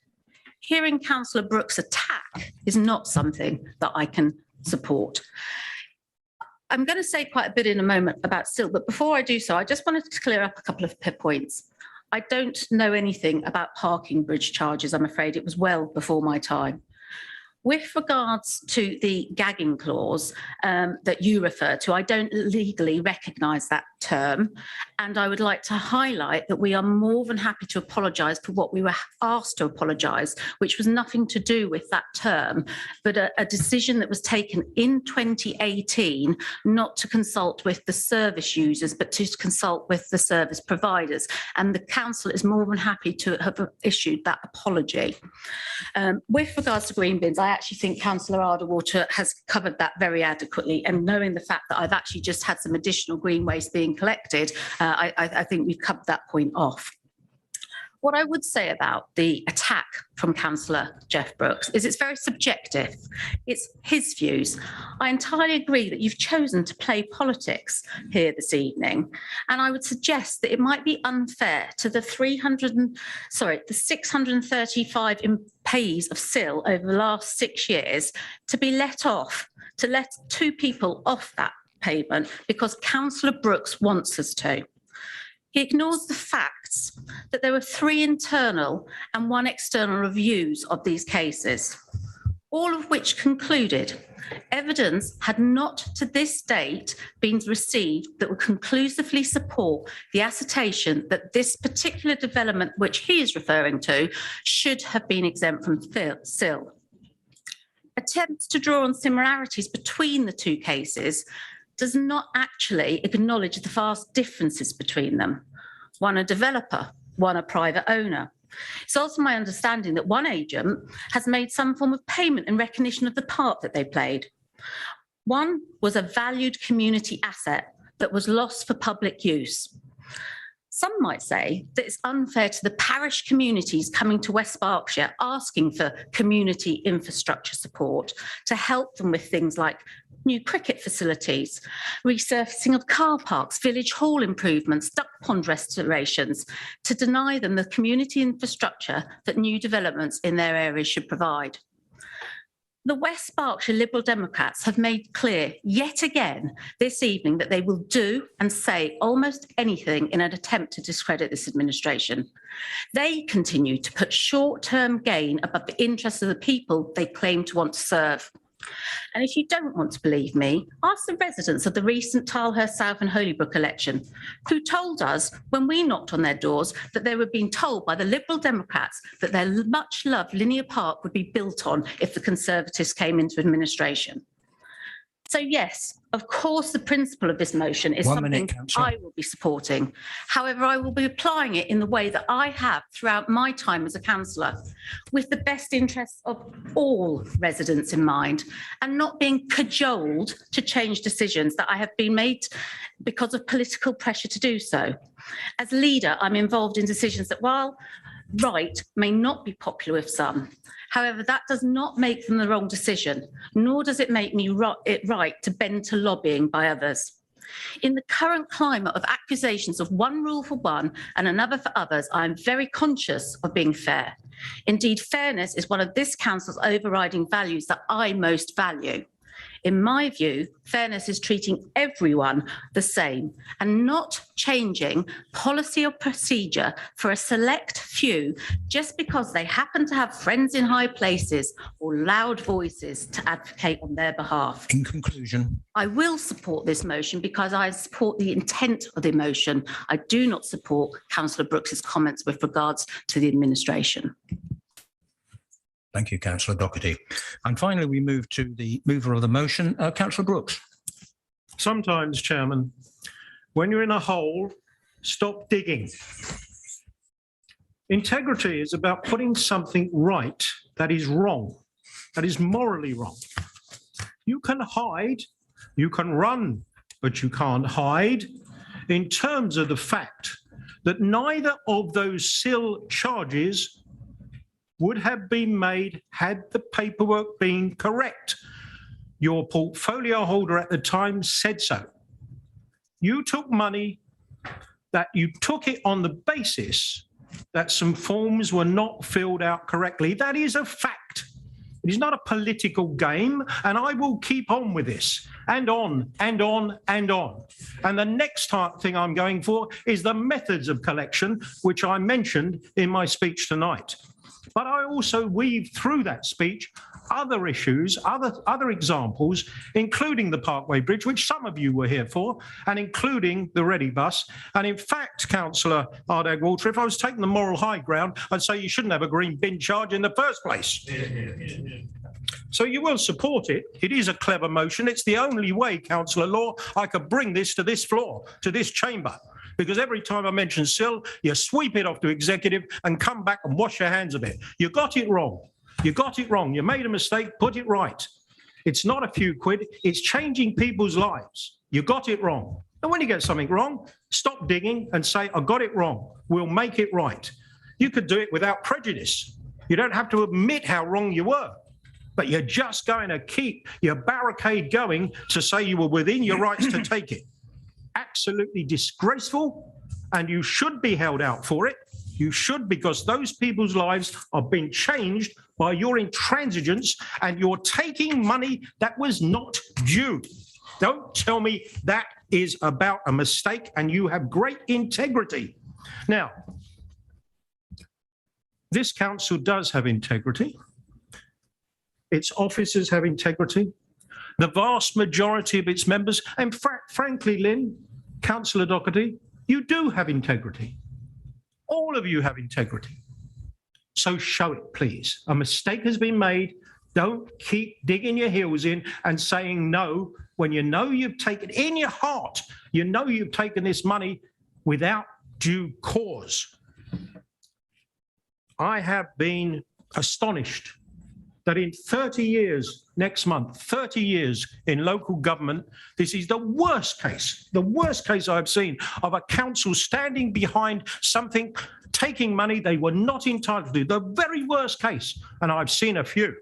Hearing Councillor Brooks attack is not something that I can support. I'm going to say quite a bit in a moment about SIL, but before I do so, I just wanted to clear up a couple of points. I don't know anything about parking bridge charges, I'm afraid. It was well before my time. With regards to the gagging clause that you refer to, I don't legally recognise that term, and I would like to highlight that we are more than happy to apologise for what we were asked to apologise, which was nothing to do with that term, but a decision that was taken in 2018 not to consult with the service users, but to consult with the service providers. And the council is more than happy to have issued that apology. With regards to green bins, I actually think Councillor Arderwater has covered that very adequately, and knowing the fact that I've actually just had some additional green waste being collected, I think we've covered that point off. What I would say about the attack from Councillor Jeff Brooks is it's very subjective. It's his views. I entirely agree that you've chosen to play politics here this evening, and I would suggest that it might be unfair to the 635 payees of SIL over the last 6 years to be let off, to let 2 people off that payment because Councillor Brooks wants us to. He ignores the facts that there were 3 internal and 1 external reviews of these cases, all of which concluded evidence had not to this date been received that would conclusively support the assertion that this particular development which he is referring to should have been exempt from SIL. Attempts to draw on similarities between the 2 cases does not actually acknowledge the vast differences between them. One a developer, one a private owner. It's also my understanding that one agent has made some form of payment in recognition of the part that they played. One was a valued community asset that was lost for public use. Some might say that it's unfair to the parish communities coming to West Berkshire asking for community infrastructure support to help them with things like new cricket facilities, resurfacing of car parks, village hall improvements, duck pond restorations, to deny them the community infrastructure that new developments in their areas should provide. The West Berkshire Liberal Democrats have made clear yet again this evening that they will do and say almost anything in an attempt to discredit this administration. They continue to put short-term gain above the interests of the people they claim to want to serve. And if you don't want to believe me, ask the residents of the recent Tilehurst South and Holybrook election, who told us when we knocked on their doors that they were being told by the Liberal Democrats that their much-loved linear park would be built on if the Conservatives came into administration. So yes, of course, the principle of this motion is something I will be supporting. However, I will be applying it in the way that I have throughout my time as a councillor, with the best interests of all residents in mind, and not being cajoled to change decisions that I have been made because of political pressure to do so. As leader, I'm involved in decisions that, while right, may not be popular with some. However, that does not make them the wrong decision, nor does it make me it right to bend to lobbying by others. In the current climate of accusations of one rule for one and another for others, I am very conscious of being fair. Indeed, fairness is one of this council's overriding values that I most value. In my view, fairness is treating everyone the same and not changing policy or procedure for a select few just because they happen to have friends in high places or loud voices to advocate on their behalf. In conclusion, I will support this motion because I support the intent of the motion. I do not support Councillor Brooks's comments with regards to the administration. thank you, Councillor Doherty. And finally, we move to the mover of the motion, Councillor Brooks. Sometimes, Chairman, when you're in a hole, stop digging. Integrity is about putting something right that is wrong, that is morally wrong. You can hide, you can run, but you can't hide in terms of the fact that neither of those SIL charges would have been made had the paperwork been correct. Your portfolio holder at the time said so. You took money that you took it on the basis that some forms were not filled out correctly. That is a fact. It is not a political game, and I will keep on with this, and on, and on, and on. And the next thing I'm going for is the methods of collection, which I mentioned in my speech tonight. But I also weave through that speech other issues, other examples, including the Parkway Bridge, which some of you were here for, and including the Ready Bus. And in fact, Councillor Ardagh-Walter, if I was taking the moral high ground, I'd say you shouldn't have a green bin charge in the first place. So you will support it. It is a clever motion. It's the only way, Councillor Law, I could bring this to this floor, to this chamber. Because every time I mention SIL, you sweep it off to executive and come back and wash your hands of it. You got it wrong. You got it wrong. You made a mistake, put it right. It's not a few quid. It's changing people's lives. You got it wrong. And when you get something wrong, stop digging and say, I got it wrong. We'll make it right. You could do it without prejudice. You don't have to admit how wrong you were. But you're just going to keep your barricade going to say you were within your rights to take it. Absolutely disgraceful, and you should be held out for it. You should, because those people's lives are being changed by your intransigence, and you're taking money that was not due. Don't tell me that is about a mistake, and you have great integrity. Now, this council does have integrity. Its officers have integrity. The vast majority of its members, and frankly, Lynn, Councillor Doherty, you do have integrity. All of you have integrity. So show it, please. A mistake has been made. Don't keep digging your heels in and saying no when you know you've taken, in your heart, you know you've taken this money without due cause. I have been astonished that in 30 years, next month, 30 years in local government, this is the worst case I've seen of a council standing behind something, taking money they were not entitled to, the very worst case, and I've seen a few.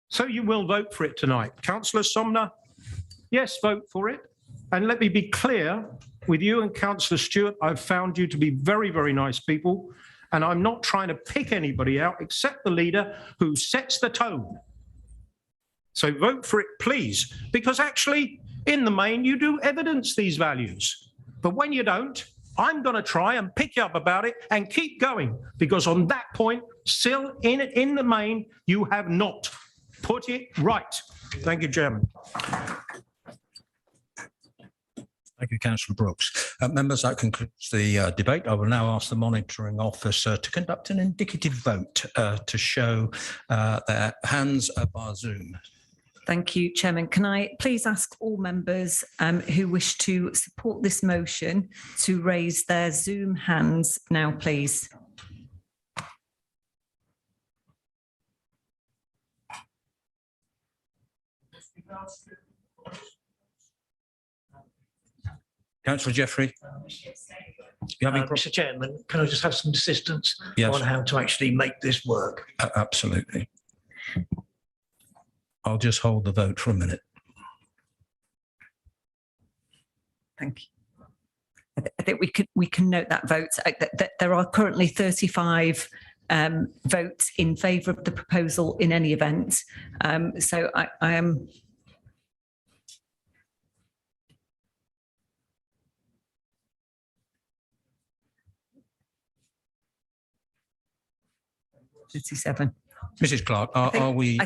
So you will vote for it tonight. Councillor Somner, yes, vote for it. And let me be clear with you and Councillor Stewart, I've found you to be very, very nice people. And I'm not trying to pick anybody out except the leader who sets the tone. So vote for it, please, because actually, in the main, you do evidence these values. But when you don't, I'm going to try and pick you up about it and keep going, because on that point, still in the main, you have not put it right. Thank you, Chairman. Thank you, Councillor Brooks. Members, that concludes the debate. I will now ask the monitoring officer to conduct an indicative vote to show their hands via Zoom. Thank you, Chairman. Can I please ask all members who wish to support this motion to raise their Zoom hands now, please? Councillor Jeffrey. Mr. Chairman, can I just have some assistance Yes. on how to actually make this work? Absolutely. I'll just hold the vote for a minute. Thank you. I think we can note that vote. That there are currently 35 vote in favour of the proposal in any event. So I am. Mrs. Clark, are we?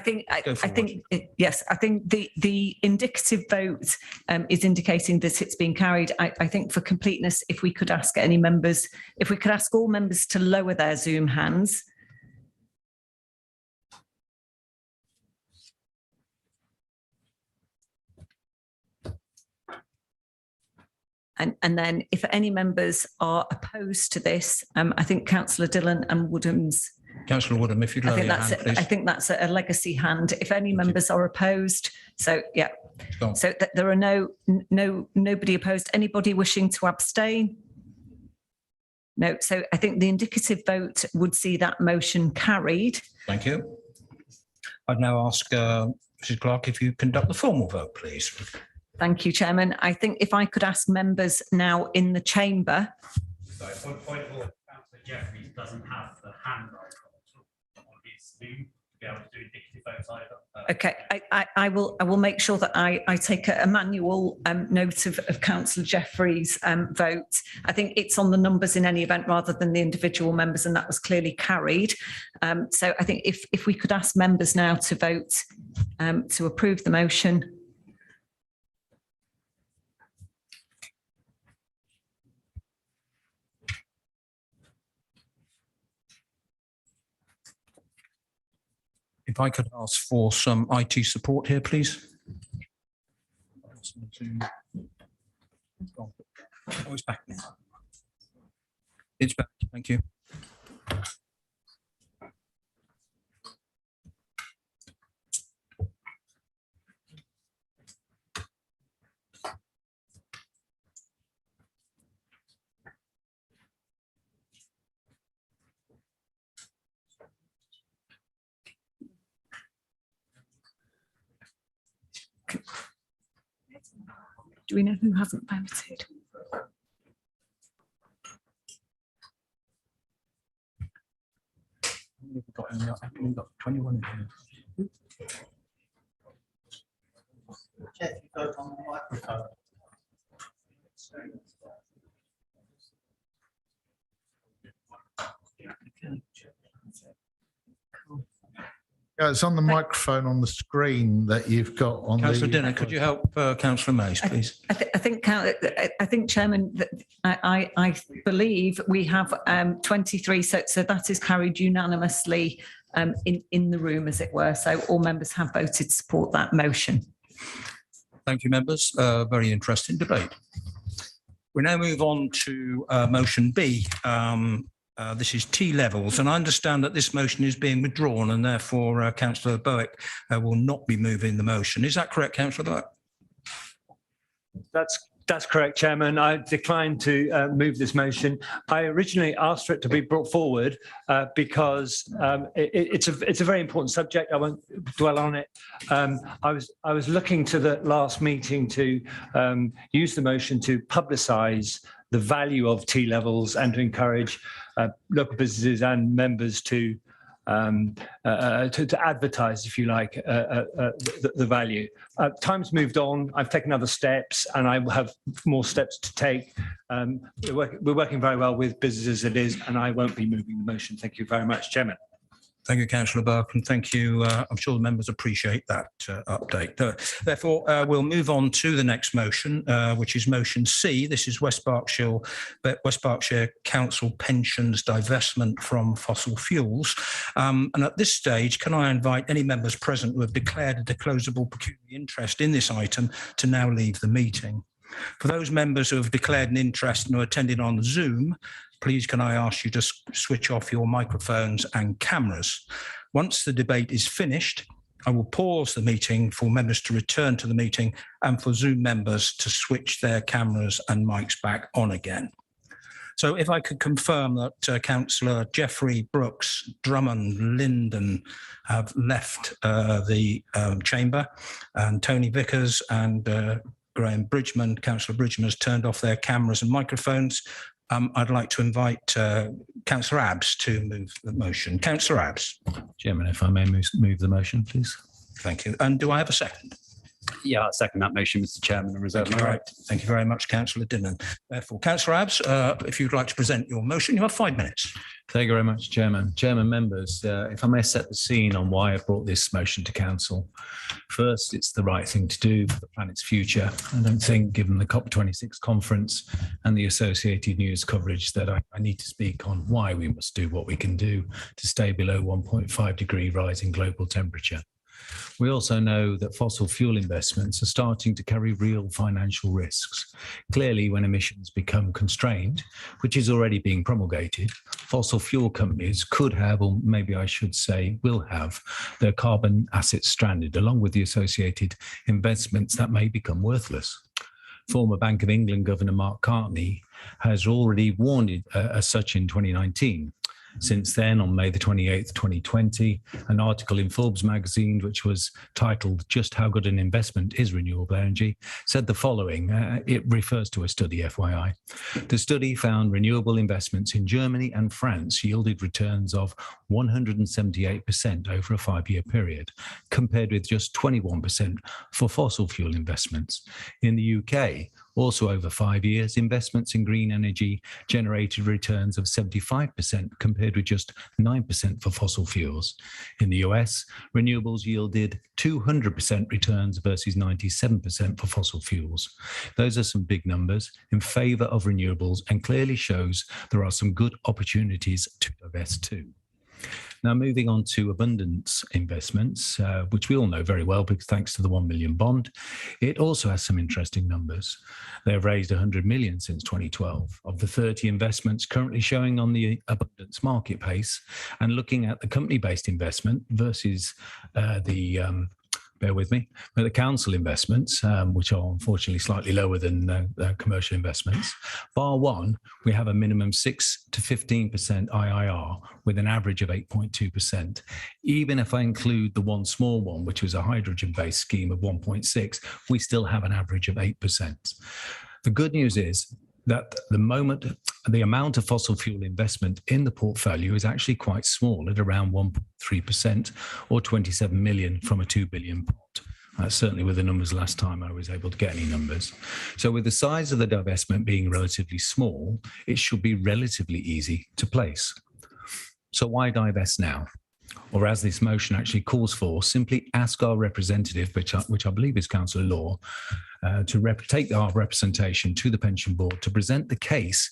Yes. I think the indicative vote is indicating that it's been carried. I think for completeness, if we could ask any members, if we could ask all members to lower their Zoom hands. And then if any members are opposed to this, I think Councillor Dillon and Woodham's. Councillor Woodham, if you'd lower your hand, please. I think that's a legacy hand. If any members are opposed, so yeah. So that there are nobody opposed. Anybody wishing to abstain? No. So I think the indicative vote would see that motion carried. Thank you. I'd now ask Mrs. Clark if you conduct the formal vote, please. Thank you, Chairman. I think if I could ask members now in the chamber. Sorry, point of order, Councillor Jeffreys doesn't have the hand icon on his Zoom to be able to do indicative votes either. Okay, I will make sure that I take a manual note of Councillor Jeffreys' vote. I think it's on the numbers in any event rather than the individual members, and that was clearly carried. So I think if we could ask members now to vote to approve the motion. If I could ask for some IT support here, please. Oh, it's back now. It's back. Thank you. Do we know who hasn't voted? We've got 21 in here. Check your vote on the microphone. Yeah, it's on the microphone on the screen that you've got on Councillor the. Dinner, could you help Councillor Mace, please? I think, Chairman, that I believe we have 23, so that is carried unanimously in the room, as it were. So all members have voted to support that motion. Thank you, members. Very interesting debate. We now move on to motion B. This is T levels, and I understand that this motion is being withdrawn, and therefore Councillor Bowick will not be moving the motion. Is that correct, Councillor Bowick? That's correct, Chairman. I declined to move this motion. I originally asked for it to be brought forward because it's a very important subject. I won't dwell on it. I was looking to the last meeting to use the motion to publicise the value of T levels and to encourage local businesses and members to advertise, if you like, the value. Time's moved on. I've taken other steps, and I will have more steps to take. We're working very well with businesses as it is, and I won't be moving the motion. Thank you very much, Chairman. Thank you, Councillor Burke, and thank you. I'm sure the members appreciate that update. Therefore, we'll move on to the next motion, which is motion C. This is West Berkshire Council pensions divestment from fossil fuels. And at this stage, can I invite any members present who have declared a declosable pecuniary interest in this item to now leave the meeting? For those members who have declared an interest and are attending on Zoom, please can I ask you to switch off your microphones and cameras. Once the debate is finished, I will pause the meeting for members to return to the meeting and for Zoom members to switch their cameras and mics back on again. So if I could confirm that Councillor Jeffrey, Brooks, Drummond, Linden have left the chamber, and Tony Vickers and Graham Bridgman, Councillor Bridgman, has turned off their cameras and microphones. I'd like to invite Councillor Abbs to move the motion. Councillor Abbs. Chairman, if I may move the motion, please. Thank you. And do I have a second? Yeah, I'll second that motion, Mr. Chairman, and reserve my right. Thank you very much, Councillor Dinnan. Therefore, Councillor Abbs, if you'd like to present your motion, you have 5 minutes. Thank you very much, Chairman. Chairman, members, if I may set the scene on why I brought this motion to Council. First, it's the right thing to do for the planet's future. I don't think, given the COP26 conference and the associated news coverage, that I need to speak on why we must do what we can do to stay below 1.5 degree rise in global temperature. We also know that fossil fuel investments are starting to carry real financial risks. Clearly, when emissions become constrained, which is already being promulgated, fossil fuel companies could have, or maybe I should say will have, their carbon assets stranded, along with the associated investments that may become worthless. Former Bank of England Governor Mark Carney has already warned as such in 2019. Since then, on May the 28th, 2020, an article in Forbes magazine, which was titled "Just How Good an Investment is Renewable Energy," said the following. It refers to a study, FYI. The study found renewable investments in Germany and France yielded returns of 178% over a 5-year period, compared with just 21% for fossil fuel investments. In the UK, also over 5 years, investments in green energy generated returns of 75% compared with just 9% for fossil fuels. In the US, renewables yielded 200% returns versus 97% for fossil fuels. Those are some big numbers in favor of renewables and clearly shows there are some good opportunities to divest too. Now, moving on to abundance investments, which we all know very well because thanks to the 1 million bond, it also has some interesting numbers. They've raised 100 million since 2012. Of the 30 investments currently showing on the abundance marketplace, and looking at the company-based investment versus bear with me, but the council investments, which are unfortunately slightly lower than commercial investments, bar one, we have a minimum 6 to 15% IIR with an average of 8.2%. Even if I include the one small one, which was a hydrogen-based scheme of 1.6, we still have an average of 8%. The good news is that the amount of fossil fuel investment in the portfolio is actually quite small at around 1.3% or 27 million from a 2 billion pot. Certainly with the numbers last time I was able to get any numbers. So with the size of the divestment being relatively small, it should be relatively easy to place. So why divest now? Or as this motion actually calls for, simply ask our representative, which I believe is Councillor Law, to take our representation to the pension board to present the case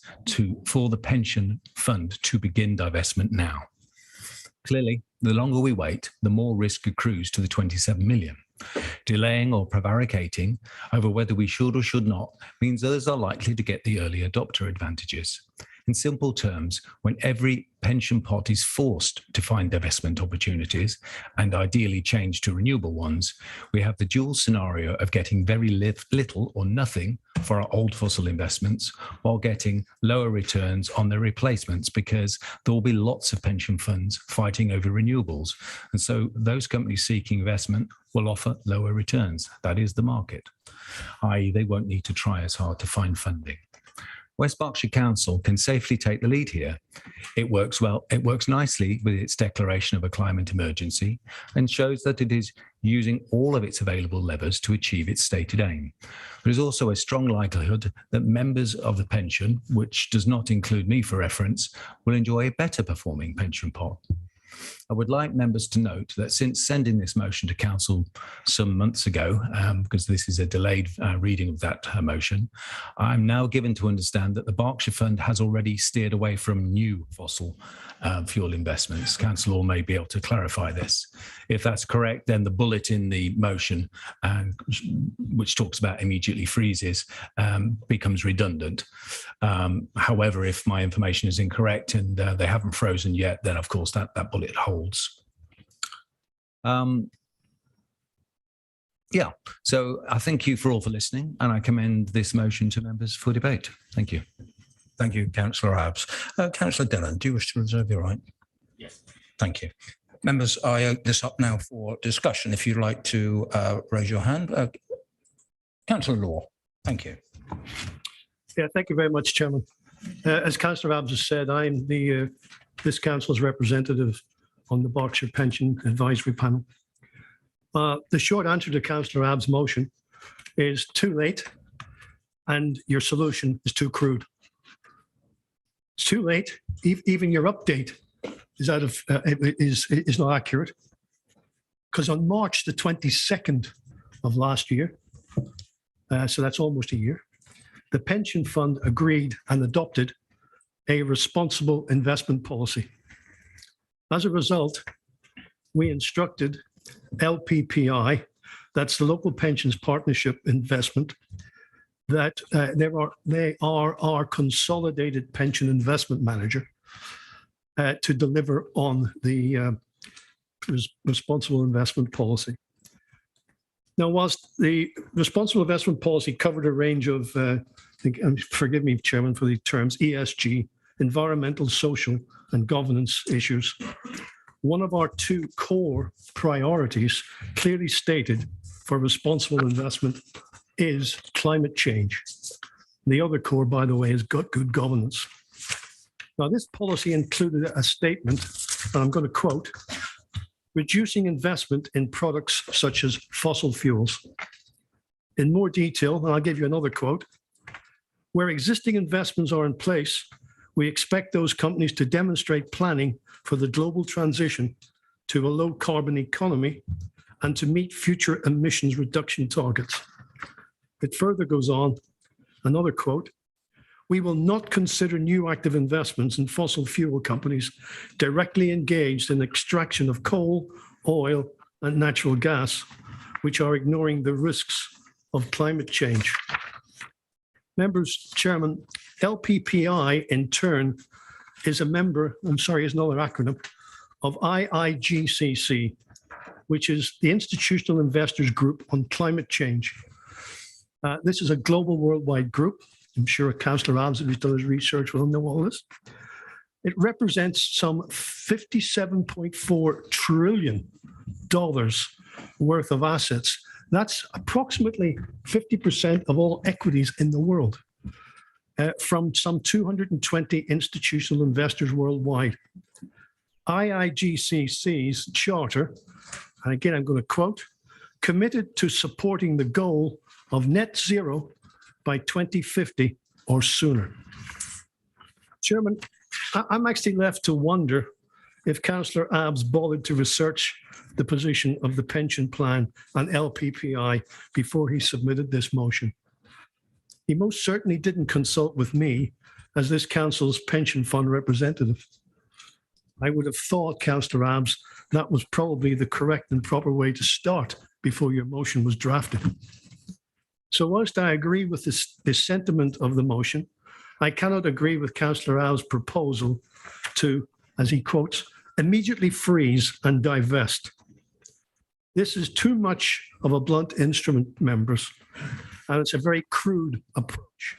for the pension fund to begin divestment now. Clearly, the longer we wait, the more risk accrues to the 27 million. Delaying or prevaricating over whether we should or should not means others are likely to get the early adopter advantages. In simple terms, when every pension pot is forced to find divestment opportunities and ideally change to renewable ones, we have the dual scenario of getting very little or nothing for our old fossil investments while getting lower returns on their replacements because there will be lots of pension funds fighting over renewables. And so those companies seeking investment will offer lower returns. That is the market, i.e. they won't need to try as hard to find funding. West Berkshire Council can safely take the lead here. It works well. It works nicely with its declaration of a climate emergency and shows that it is using all of its available levers to achieve its stated aim. There is also a strong likelihood that members of the pension, which does not include me for reference, will enjoy a better performing pension pot. I would like members to note that since sending this motion to Council some months ago, because this is a delayed reading of that motion, I'm now given to understand that the Berkshire Fund has already steered away from new fossil fuel investments. Councillor may be able to clarify this. If that's correct, then the bullet in the motion, which talks about immediately freezes, becomes redundant. However, if my information is incorrect and they haven't frozen yet, then of course that bullet holds. Yeah, so I thank you for listening, and I commend this motion to members for debate. Thank you. Thank you, Councillor Abbs. Councillor Dillon, do you wish to reserve your right? Yes. Thank you. Members, I open this up now for discussion. If you'd like to raise your hand. Councillor Law, thank you. Yeah, thank you very much, Chairman. As Councillor Abbs has said, I'm this council's representative on the Berkshire Pension Advisory Panel. The short answer to Councillor Abbs' motion is too late, and your solution is too crude. It's too late. Even your update is is not accurate, because on March the 22nd of last year, so that's almost a year, the pension fund agreed and adopted a responsible investment policy. As a result, we instructed LPPI, that's the Local Pensions Partnership Investment, that they are our consolidated pension investment manager to deliver on the responsible investment policy. Now, whilst the responsible investment policy covered a range of, forgive me, Chairman, for the terms ESG, environmental, social, and governance issues, one of our two core priorities, clearly stated for responsible investment, is climate change. The other core, by the way, is good governance. Now, this policy included a statement, and I'm going to quote, reducing investment in products such as fossil fuels. In more detail, and I'll give you another quote, where existing investments are in place, we expect those companies to demonstrate planning for the global transition to a low carbon economy and to meet future emissions reduction targets. It further goes on, another quote, we will not consider new active investments in fossil fuel companies directly engaged in extraction of coal, oil, and natural gas, which are ignoring the risks of climate change. Members, Chairman, LPPI in turn is a member, is another acronym, of IIGCC, which is the Institutional Investors Group on Climate Change. This is a global worldwide group. I'm sure Councillor Abbs, if he's done his research, will know all this. It represents some $57.4 trillion worth of assets. That's approximately 50% of all equities in the world, from some 220 institutional investors worldwide. IIGCC's charter, and again I'm going to quote, committed to supporting the goal of net zero by 2050 or sooner. Chairman, I'm actually left to wonder if Councillor Abbs bothered to research the position of the pension plan and LPPI before he submitted this motion. He most certainly didn't consult with me as this council's pension fund representative. I would have thought, Councillor Abbs, that was probably the correct and proper way to start before your motion was drafted. So whilst I agree with the sentiment of the motion, I cannot agree with Councillor Abbs' proposal to, as he quotes, immediately freeze and divest. This is too much of a blunt instrument, members, and it's a very crude approach.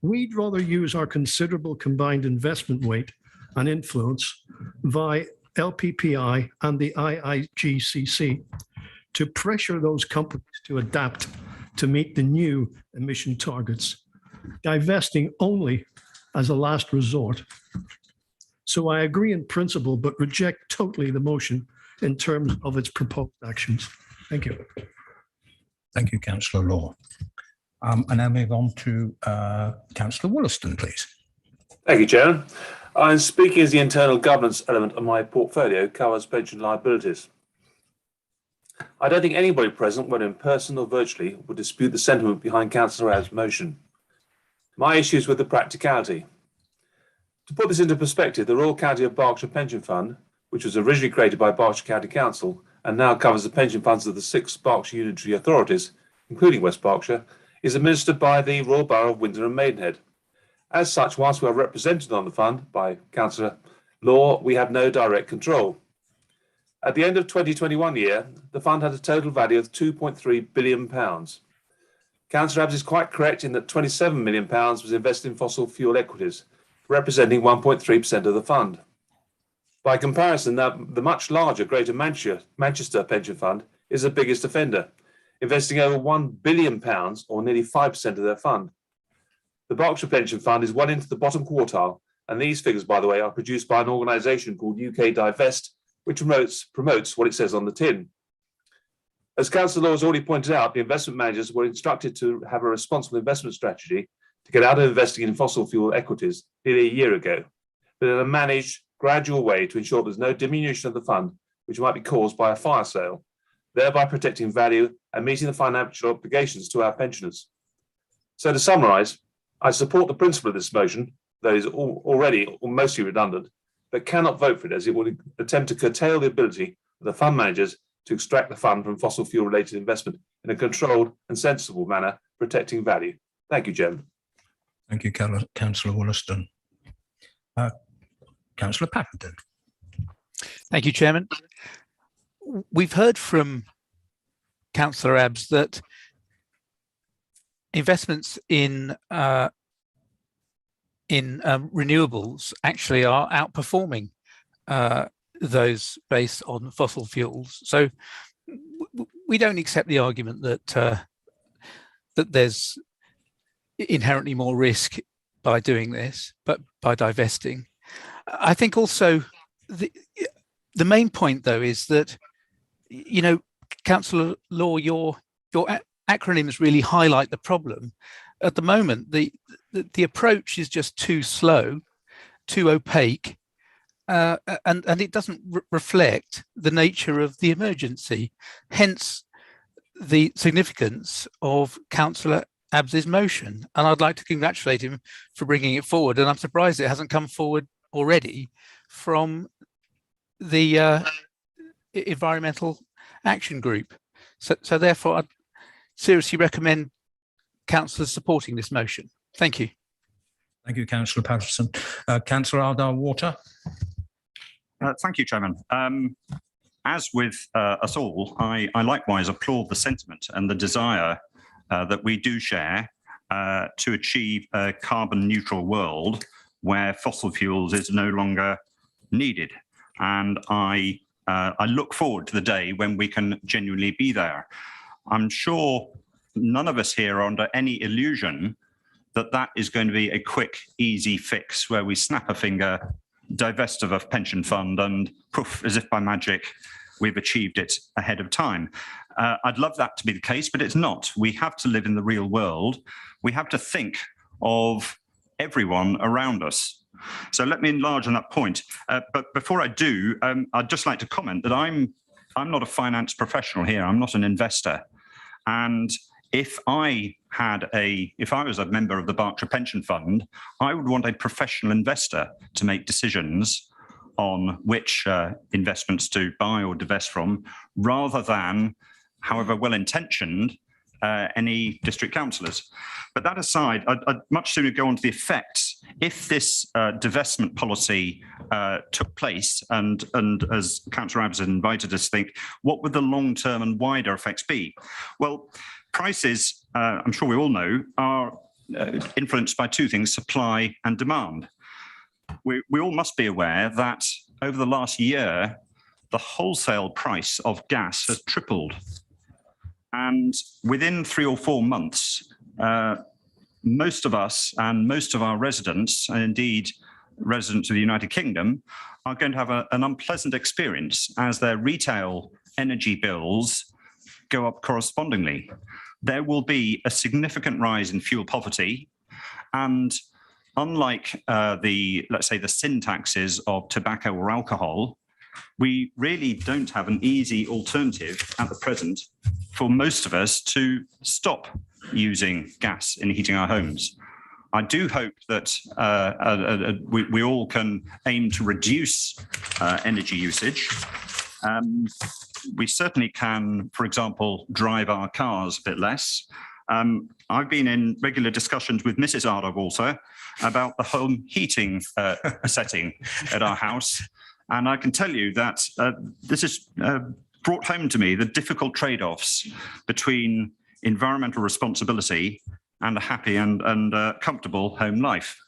We'd rather use our considerable combined investment weight and influence via LPPI and the IIGCC to pressure those companies to adapt to meet the new emission targets, divesting only as a last resort. So I agree in principle, but reject totally the motion in terms of its proposed actions. Thank you. Thank you, Councillor Law. I now move on to Councillor Wollaston, please. Thank you, Chairman. I'm speaking as the internal governance element of my portfolio covers pension liabilities. I don't think anybody present, whether in person or virtually, would dispute the sentiment behind Councillor Abbs' motion. My issue is with the practicality. To put this into perspective, the Royal County of Berkshire Pension Fund, which was originally created by Berkshire County Council and now covers the pension funds of the 6 Berkshire unitary authorities, including West Berkshire, is administered by the Royal Borough of Windsor and Maidenhead. As such, whilst we are represented on the fund by Councillor Law, we have no direct control. At the end of 2021 year, the fund had a total value of £2.3 billion. Councillor Abbs is quite correct in that £27 million was invested in fossil fuel equities, representing 1.3% of the fund. By comparison, the much larger Greater Manchester Pension Fund is the biggest offender, investing over £1 billion or nearly 5% of their fund. The Berkshire Pension Fund is one into the bottom quartile, and these figures, by the way, are produced by an organisation called UK Divest, which promotes what it says on the tin. As Councillor Law has already pointed out, the investment managers were instructed to have a responsible investment strategy to get out of investing in fossil fuel equities nearly a year ago, but in a managed, gradual way to ensure there's no diminution of the fund, which might be caused by a fire sale, thereby protecting value and meeting the financial obligations to our pensioners. So to summarise, I support the principle of this motion, that is already mostly redundant, but cannot vote for it as it will attempt to curtail the ability of the fund managers to extract the fund from fossil fuel related investment in a controlled and sensible manner, protecting value. Thank you, Chairman. Thank you, Councillor Wollaston. Councillor Paddington. Thank you, Chairman. We've heard from Councillor Abbs that investments in renewables actually are outperforming those based on fossil fuels. So we don't accept the argument that that there's inherently more risk by doing this, but by divesting. I think also the main point, though, is that, you know, Councillor Law, your acronyms really highlight the problem. At the moment, the approach is just too slow, too opaque, and it doesn't reflect the nature of the emergency. Hence, the significance of Councillor Abbs's motion. And I'd like to congratulate him for bringing it forward. And I'm surprised it hasn't come forward already from the Environmental Action Group. So therefore, I'd seriously recommend councillors supporting this motion. Thank you. Thank you, Councillor Patterson. Councillor Ardagh-Water. Thank you, Chairman. As with us all, I likewise applaud the sentiment and the desire that we do share to achieve a carbon neutral world where fossil fuels is no longer needed. And I look forward to the day when we can genuinely be there. I'm sure none of us here are under any illusion that that is going to be a quick, easy fix where we snap a finger, divest of a pension fund, and poof, as if by magic, we've achieved it ahead of time. I'd love that to be the case, but it's not. We have to live in the real world. We have to think of everyone around us. So let me enlarge on that point. But before I do, I'd just like to comment that I'm not a finance professional here. I'm not an investor. And if I was a member of the Berkshire Pension Fund, I would want a professional investor to make decisions on which investments to buy or divest from, rather than, however well-intentioned, any district councillors. But that aside, I'd much sooner go on to the effects. If this divestment policy took place, and as Councillor Abbs invited us to think, what would the long-term and wider effects be? Well, prices, I'm sure we all know, are influenced by two things, supply and demand. We all must be aware that over the last year, the wholesale price of gas has tripled. And within 3 or 4 months, most of us and most of our residents, and indeed residents of the United Kingdom, are going to have an unpleasant experience as their retail energy bills go up correspondingly. There will be a significant rise in fuel poverty, and unlike let's say the sin taxes of tobacco or alcohol, we really don't have an easy alternative at the present for most of us to stop using gas in heating our homes. I do hope that we all can aim to reduce energy usage. We certainly can, for example, drive our cars a bit less. I've been in regular discussions with Mrs. Ardagh-Water about the home heating setting at our house. And I can tell you that this has brought home to me the difficult trade-offs between environmental responsibility and a happy and comfortable home life.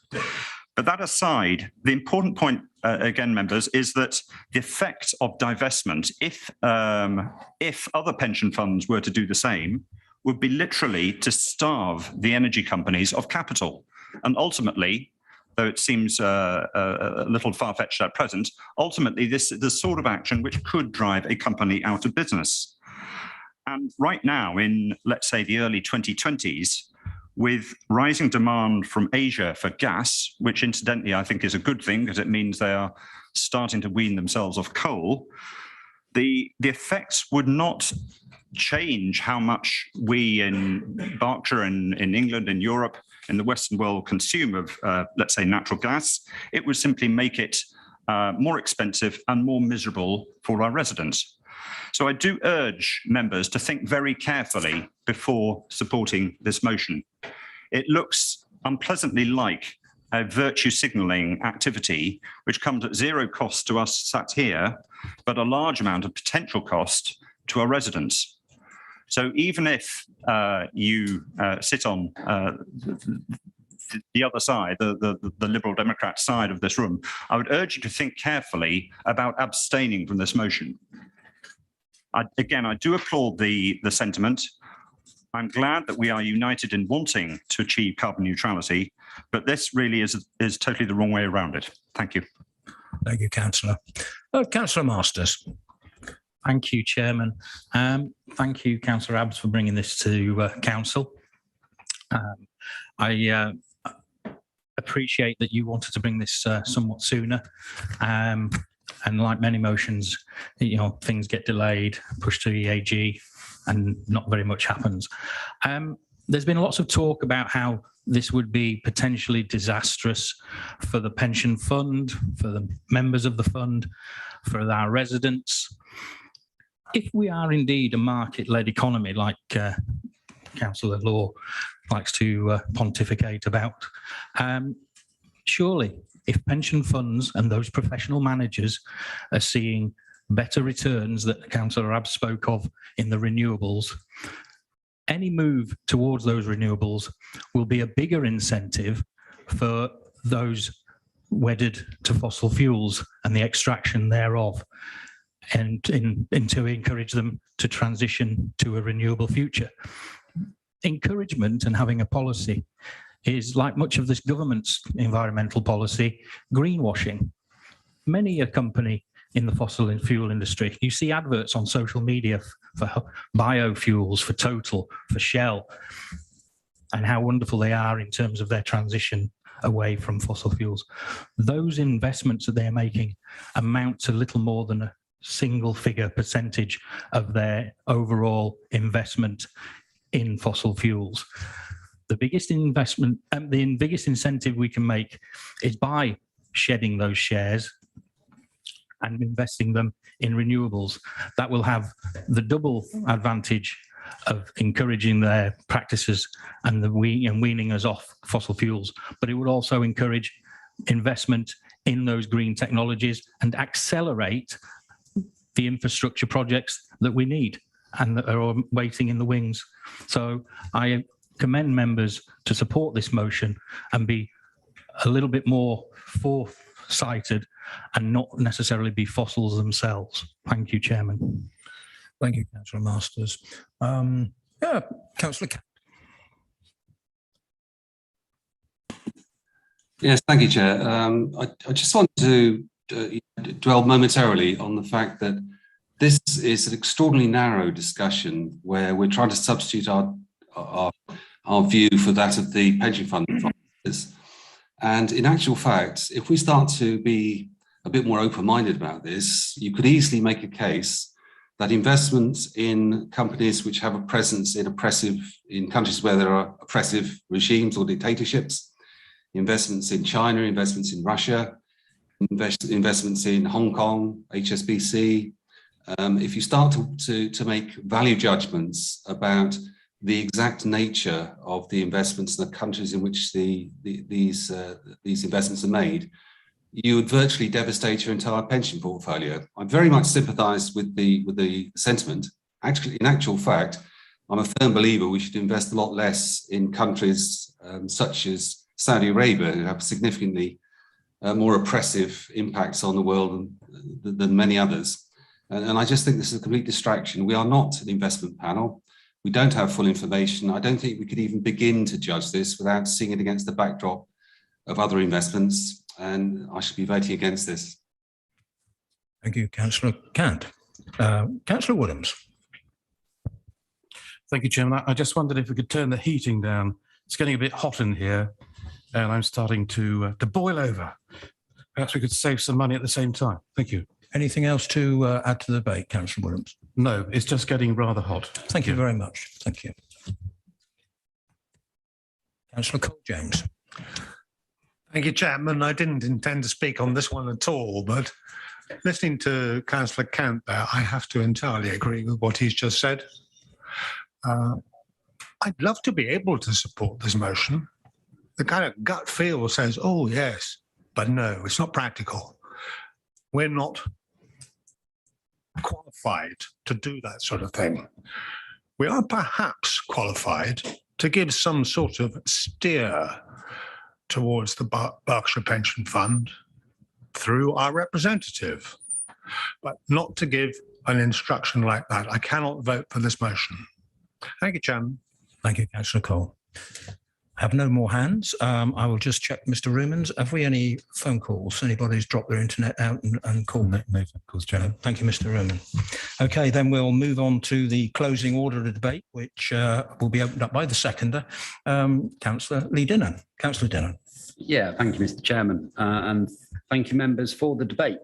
But that aside, the important point, again, members, is that the effect of divestment, if other pension funds were to do the same, would be literally to starve the energy companies of capital. And ultimately, though it seems a little far-fetched at present, ultimately this is the sort of action which could drive a company out of business. And right now, in, let's say, the early 2020s, with rising demand from Asia for gas, which incidentally I think is a good thing because it means they are starting to wean themselves off coal, the effects would not change how much we in Berkshire and in England, in Europe, in the Western world consume of, let's say, natural gas. It would simply make it more expensive and more miserable for our residents. So I do urge members to think very carefully before supporting this motion. It looks unpleasantly like a virtue signalling activity, which comes at zero cost to us sat here, but a large amount of potential cost to our residents. So even if you sit on the other side, the Liberal Democrat side of this room, I would urge you to think carefully about abstaining from this motion. Again, I do applaud the sentiment. I'm glad that we are united in wanting to achieve carbon neutrality, but this really is totally the wrong way around it. Thank you. Thank you, Councillor. Councillor Masters. Thank you, Chairman. Thank you, Councillor Abbs, for bringing this to Council. I appreciate that you wanted to bring this somewhat sooner. And like many motions, things get delayed, pushed to EAG, and not very much happens. There's been lots of talk about how this would be potentially disastrous for the pension fund, for the members of the fund, for our residents. If we are indeed a market-led economy, like Councillor Law likes to pontificate about, surely if pension funds and those professional managers are seeing better returns that Councillor Abbs spoke of in the renewables, any move towards those renewables will be a bigger incentive for those wedded to fossil fuels and the extraction thereof, and to encourage them to transition to a renewable future. Encouragement and having a policy is, like much of this government's environmental policy, greenwashing. Many a company in the fossil and fuel industry, you see adverts on social media for biofuels, for Total, for Shell, and how wonderful they are in terms of their transition away from fossil fuels. Those investments that they're making amount to little more than a single figure percentage of their overall investment in fossil fuels. The biggest investment and the biggest incentive we can make is by shedding those shares and investing them in renewables. That will have the double advantage of encouraging their practices and weaning us off fossil fuels, but it would also encourage investment in those green technologies and accelerate the infrastructure projects that we need and that are waiting in the wings. So I commend members to support this motion and be a little bit more foresighted and not necessarily be fossils themselves. Thank you, Chairman. Thank you, Councillor Masters. Councillor. Yes, thank you, Chair. I just want to dwell momentarily on the fact that this is an extraordinarily narrow discussion where we're trying to substitute our view for that of the pension fund advisors. And in actual fact, if we start to be a bit more open-minded about this, you could easily make a case that investments in companies which have a presence in countries where there are oppressive regimes or dictatorships, investments in China, investments in Russia, investments in Hong Kong, HSBC, if you start to make value judgments about the exact nature of the investments in the countries in which these investments are made, you would virtually devastate your entire pension portfolio. I very much sympathise with the sentiment. Actually, in actual fact, I'm a firm believer we should invest a lot less in countries such as Saudi Arabia, who have significantly more oppressive impacts on the world than many others. And I just think this is a complete distraction. We are not an investment panel. We don't have full information. I don't think we could even begin to judge this without seeing it against the backdrop of other investments, and I should be voting against this. Thank you, Councillor Cant. Councillor Williams. Thank you, Chairman. I just wondered if we could turn the heating down. It's getting a bit hot in here, and I'm starting to boil over. Perhaps we could save some money at the same time. Thank you. Anything else to add to the debate, Councillor Williams? No, it's just getting rather hot. Thank you very much. Thank you. Councillor Cole James. Thank you, Chairman. I didn't intend to speak on this one at all, but listening to Councillor Cant there, I have to entirely agree with what he's just said. I'd love to be able to support this motion. The kind of gut feel says, oh, yes, but no, it's not practical. We're not qualified to do that sort of thing. We are perhaps qualified to give some sort of steer towards the Berkshire Pension Fund through our representative, but not to give an instruction like that. I cannot vote for this motion. Thank you, Chairman. Thank you, Councillor Cole. I have no more hands. I will just check, Mr. Rumans. Have we any phone calls? Anybody's dropped their internet out and called? No phone calls, Chairman. Thank you, Mr. Ruman. Okay, then we'll move on to the closing order of the debate, which will be opened up by the seconder, Councillor Lee Dinnan. Councillor Dinnan. Yeah, thank you, Mr. Chairman, and thank you, members, for the debate.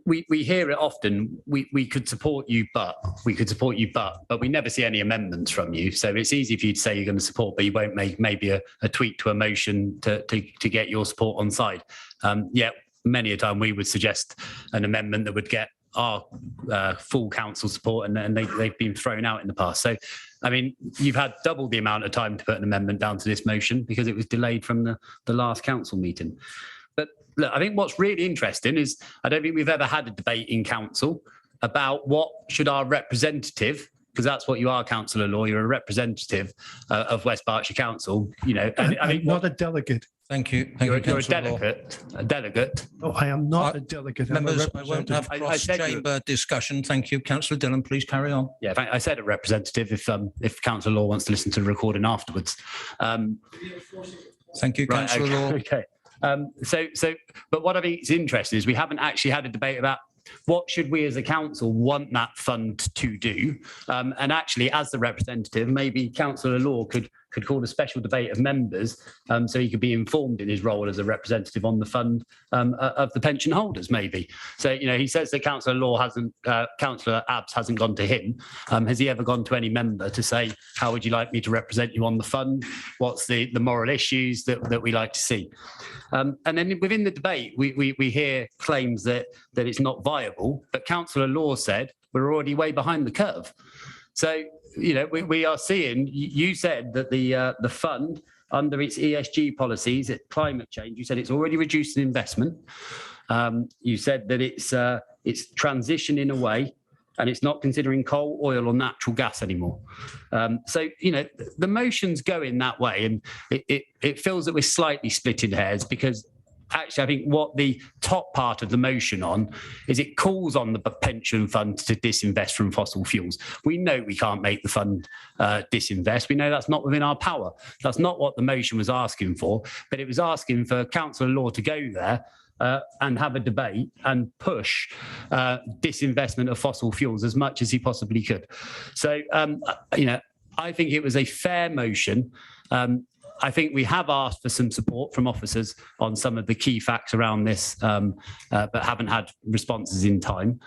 We hear it often. We could support you, but we never see any amendments from you. So it's easy for you to say you're going to support, but you won't make maybe a tweak to a motion to get your support on side. Yet many a time we would suggest an amendment that would get our full council support, and they've been thrown out in the past. So, I mean, you've had double the amount of time to put an amendment down to this motion because it was delayed from the last council meeting. But look, I think what's really interesting is I don't think we've ever had a debate in council about what should our representative, because that's what you are, Councillor Law, you're a representative of West Berkshire Council, you know. I mean, not a delegate. Thank you. You're a delegate. A delegate. Oh, I am not a delegate. Members, I won't have cross-chamber discussion. Thank you. Councillor Dillon, please carry on. Yeah, I said a representative if Councillor Law wants to listen to the recording afterwards. Thank you, Councillor Law. Okay. But what I think is interesting is we haven't actually had a debate about what should we as a council want that fund to do. And actually, as the representative, maybe Councillor Law could call a special debate of members so he could be informed in his role as a representative on the fund of the pension holders, maybe. So, you know, he says that Councillor Law hasn't, Councillor Abbs hasn't gone to him. Has he ever gone to any member to say, how would you like me to represent you on the fund? What's the moral issues that we like to see? And then within the debate, we hear claims that it's not viable, but Councillor Law said we're already way behind the curve. So, you know, we are seeing, you said that the fund under its ESG policies, at climate change, you said it's already reduced in investment. You said that it's transitioning away and it's not considering coal, oil or natural gas anymore. So, you know, the motion's going that way, and it feels that we're slightly splitting hairs because actually, I think what the top part of the motion on is it calls on the pension fund to disinvest from fossil fuels. We know we can't make the fund disinvest. We know that's not within our power. That's not what the motion was asking for, but it was asking for Councillor Law to go there and have a debate and push disinvestment of fossil fuels as much as he possibly could. So, you know, I think it was a fair motion. I think we have asked for some support from officers on some of the key facts around this, but haven't had responses in time.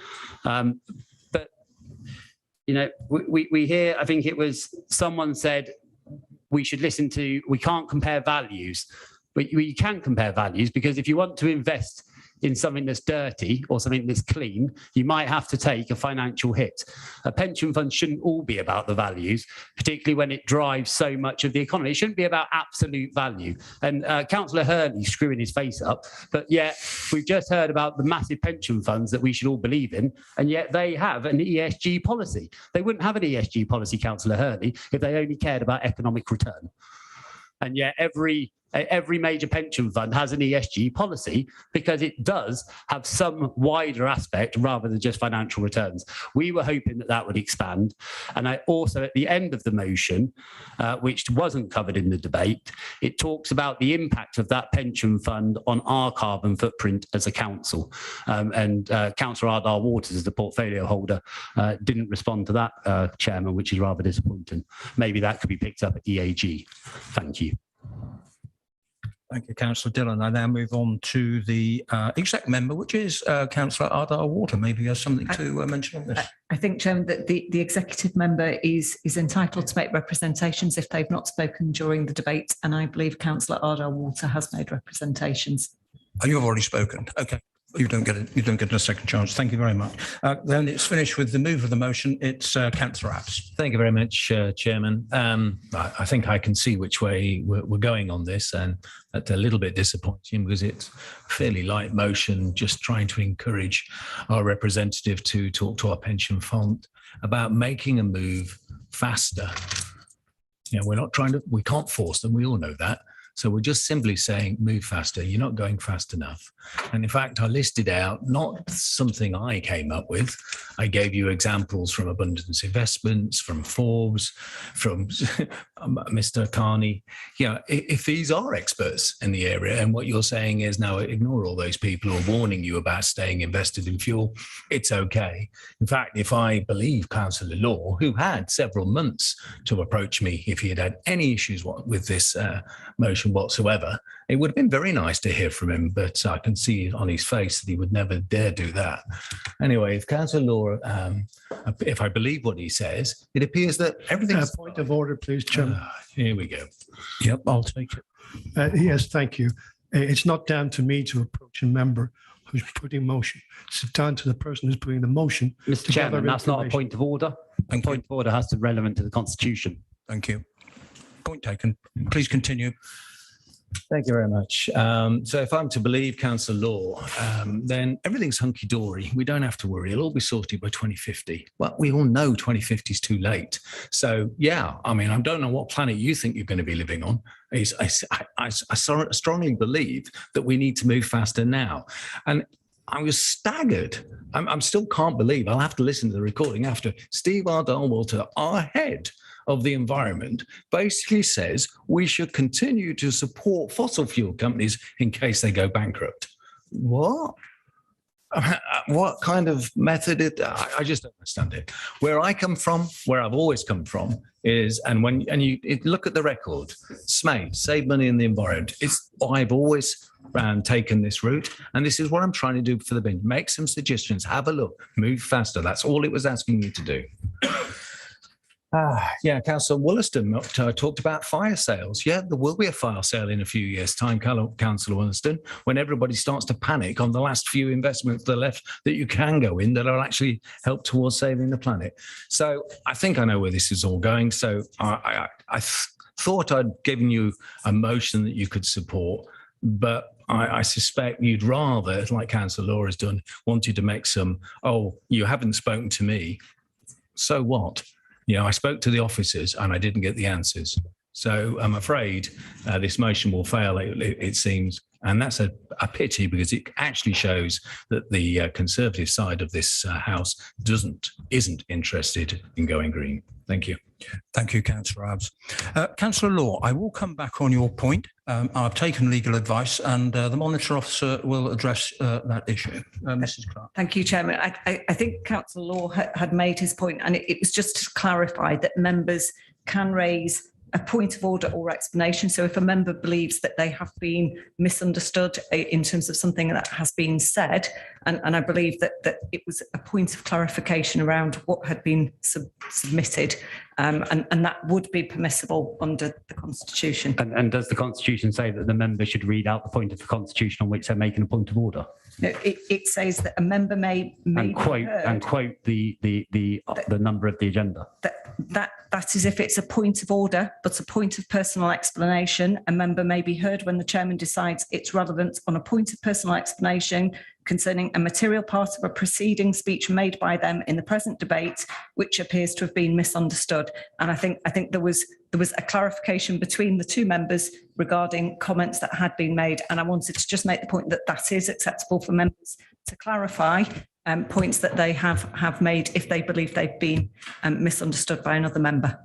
But, you know, we hear, I think it was someone said we should listen to, we can't compare values, but you can compare values because if you want to invest in something that's dirty or something that's clean, you might have to take a financial hit. A pension fund shouldn't all be about the values, particularly when it drives so much of the economy. It shouldn't be about absolute value. And Councillor Hurley screwing his face up, but yet we've just heard about the massive pension funds that we should all believe in, and yet they have an ESG policy. They wouldn't have an ESG policy, Councillor Hurley, if they only cared about economic return. And yet every Every major pension fund has an ESG policy because it does have some wider aspect rather than just financial returns. We were hoping that that would expand. And I also, at the end of the motion, which wasn't covered in the debate, it talks about the impact of that pension fund on our carbon footprint as a council. And Councillor Ardagh Waters, as the portfolio holder, didn't respond to that, Chairman, which is rather disappointing. Maybe that could be picked up at EAG. Thank you. Thank you, Councillor Dillon. I now move on to the exec member, which is Councillor Ardagh Waters. Maybe he has something to mention on this. I think, Chairman, that the executive member is entitled to make representations if they've not spoken during the debate, and I believe Councillor Ardagh Waters has made representations. Oh, you've already spoken. Okay. You don't get it. You don't get a second chance. Thank you very much. Then it's finished with the move of the motion. It's Councillor Abs. Thank you very much, Chairman. I think I can see which way we're going on this, and that's a little bit disappointing because it's fairly light motion, just trying to encourage our representative to talk to our pension fund about making a move faster. You know, we're not trying to, we can't force them. We all know that. So we're just simply saying, move faster. You're not going fast enough. And in fact, I listed out not something I came up with. I gave you examples from Abundance Investments, from Forbes, from Mr. Carney. You know, if these are experts in the area and what you're saying is now ignore all those people who are warning you about staying invested in fuel, it's okay. In fact, if I believe Councillor Law, who had several months to approach me if he had had any issues with this motion whatsoever, it would have been very nice to hear from him, but I can see on his face that he would never dare do that. Anyway, if Councillor Law, if I believe what he says, it appears that everything's... Point of order, please, Chairman. Here we go. Yep, I'll take it. Yes, thank you. It's not down to me to approach a member who's putting motion. It's down to the person who's putting the motion. Mr. Chairman, that's not a point of order. A point of order has to be relevant to the Constitution. Thank you. Point taken. Please continue. Thank you very much. So if I'm to believe Councillor Law, then everything's hunky-dory. We don't have to worry. It'll all be sorted by 2050. Well, we all know 2050 is too late. So, yeah, I mean, I don't know what planet you think you're going to be living on. I strongly believe that we need to move faster now. And I was staggered. I still can't believe, I'll have to listen to the recording after, Steve Ardagh Waters, our head of the environment, basically says we should continue to support fossil fuel companies in case they go bankrupt. What? What kind of method? I just don't understand it. Where I come from, where I've always come from, is, and you look at the record, SMATE, save money in the environment. I've always taken this route, and this is what I'm trying to do for the bin. Make some suggestions, have a look, move faster. That's all it was asking me to do. Yeah, Councillor Wollaston talked about fire sales. Yeah, there will be a fire sale in a few years' time, Councillor Wollaston, when everybody starts to panic on the last few investments that are left that you can go in that will actually help towards saving the planet. So I think I know where this is all going. So I thought I'd given you a motion that you could support, but I suspect you'd rather, like Councillor Law has done, wanted to make some, oh, you haven't spoken to me. So what? You know, I spoke to the officers and I didn't get the answers. So I'm afraid this motion will fail, it seems. And that's a pity because it actually shows that the Conservative side of this House isn't interested in going green. Thank you. Thank you, Councillor Abs. Councillor Law, I will come back on your point. I've taken legal advice and the monitor officer will address that issue. Mrs. Clark. Thank you, Chairman. I think Councillor Law had made his point, and it was just to clarify that members can raise a point of order or explanation. So if a member believes that they have been misunderstood in terms of something that has been said, and I believe that it was a point of clarification around what had been submitted, and that would be permissible under the Constitution. And does the Constitution say that the member should read out the point of the Constitution on which they're making a point of order? No, it says that a member may quote the number of the agenda. That is if it's a point of order, but a point of personal explanation. A member may be heard when the chairman decides it's relevant on a point of personal explanation concerning a material part of a preceding speech made by them in the present debate, which appears to have been misunderstood. And I think there was a clarification between the two members regarding comments that had been made. And I wanted to just make the point that that is acceptable for members to clarify points that they have made if they believe they've been misunderstood by another member.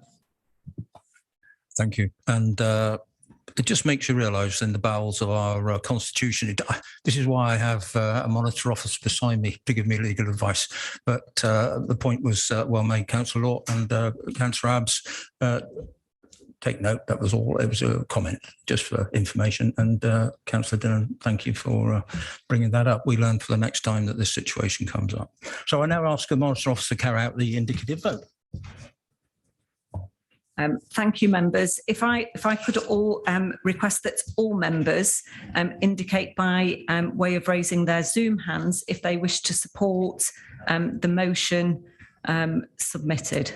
Thank you. And it just makes you realise in the bowels of our constitution, this is why I have a monitor officer beside me to give me legal advice. But the point was well made, Councillor Law and Councillor Abbs. Take note, that was all. It was a comment just for information. And Councillor Dillon, thank you for bringing that up. We learn for the next time that this situation comes up. So I now ask the monitor officer to carry out the indicative vote. Thank you, members. If I could all request that all members indicate by way of raising their Zoom hands if they wish to support the motion submitted.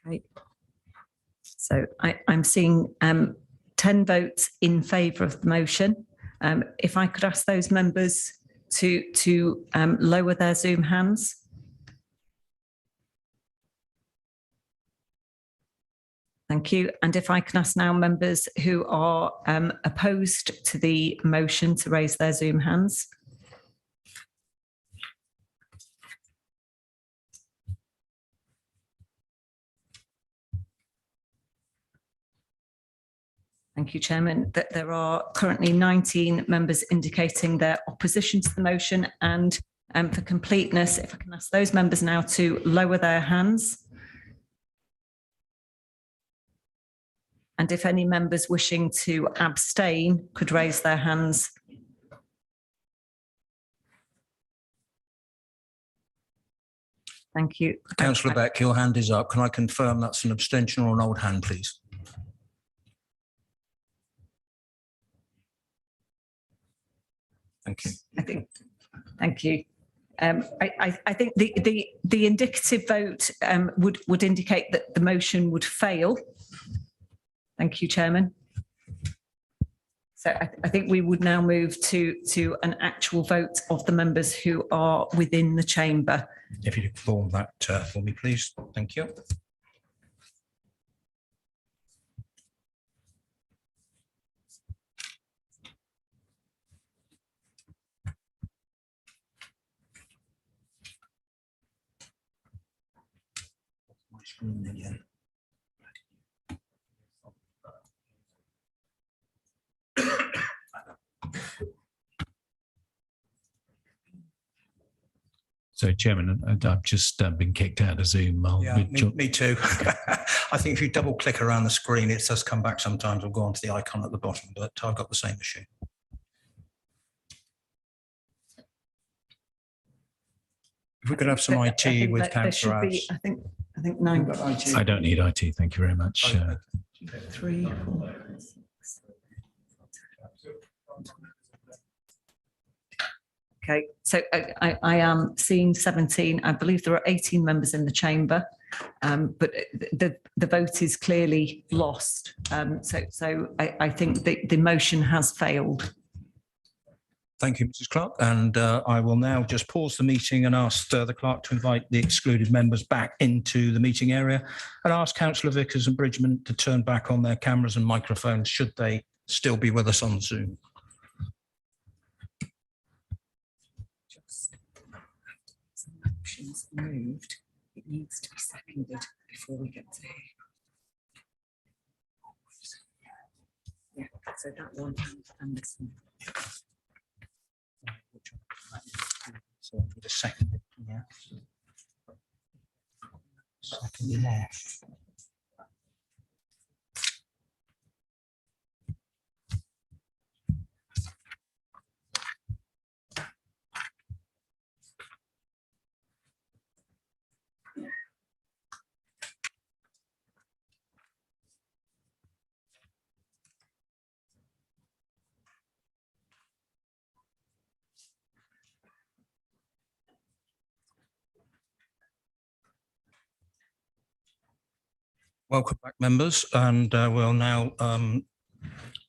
Okay. So I'm seeing 10 votes in favour of the motion. If I could ask those members to lower their Zoom hands. Thank you. And if I can ask now members who are opposed to the motion to raise their Zoom hands. Thank you, Chairman. That there are currently 19 members indicating their opposition to the motion, and for completeness, if I can ask those members now to lower their hands. And if any members wishing to abstain could raise their hands. Thank you. Councillor Beck, your hand is up. Can I confirm that's an abstention or an old hand, please? Thank you. Thank you. I think the indicative vote would indicate that the motion would fail. Thank you, Chairman. So I think we would now move to an actual vote of the members who are within the chamber. If you could form that for me, please. Thank you. Again. So, Chairman, I've just been kicked out of Zoom. Me too. I think if you double click around the screen, it does come back sometimes. We'll go on to the icon at the bottom, but I've got the same issue. If we could have some IT with Councillor Abbs. I think 9. I don't need IT. Thank you very much. 3, 4, 6. Okay, so I am seeing 17. I believe there are 18 members in the chamber, but the vote is clearly lost. So I think the motion has failed. Thank you, Mrs. Clark. And I will now just pause the meeting and ask the clerk to invite the excluded members back into the meeting area and ask Councillor Vickers and Bridgman to turn back on their cameras and microphones should they still be with us on Zoom. Just motions moved. It needs to be seconded before we get to here. Yeah, so that one and this one. So the second, yeah. Second left. Welcome back, members, and we'll now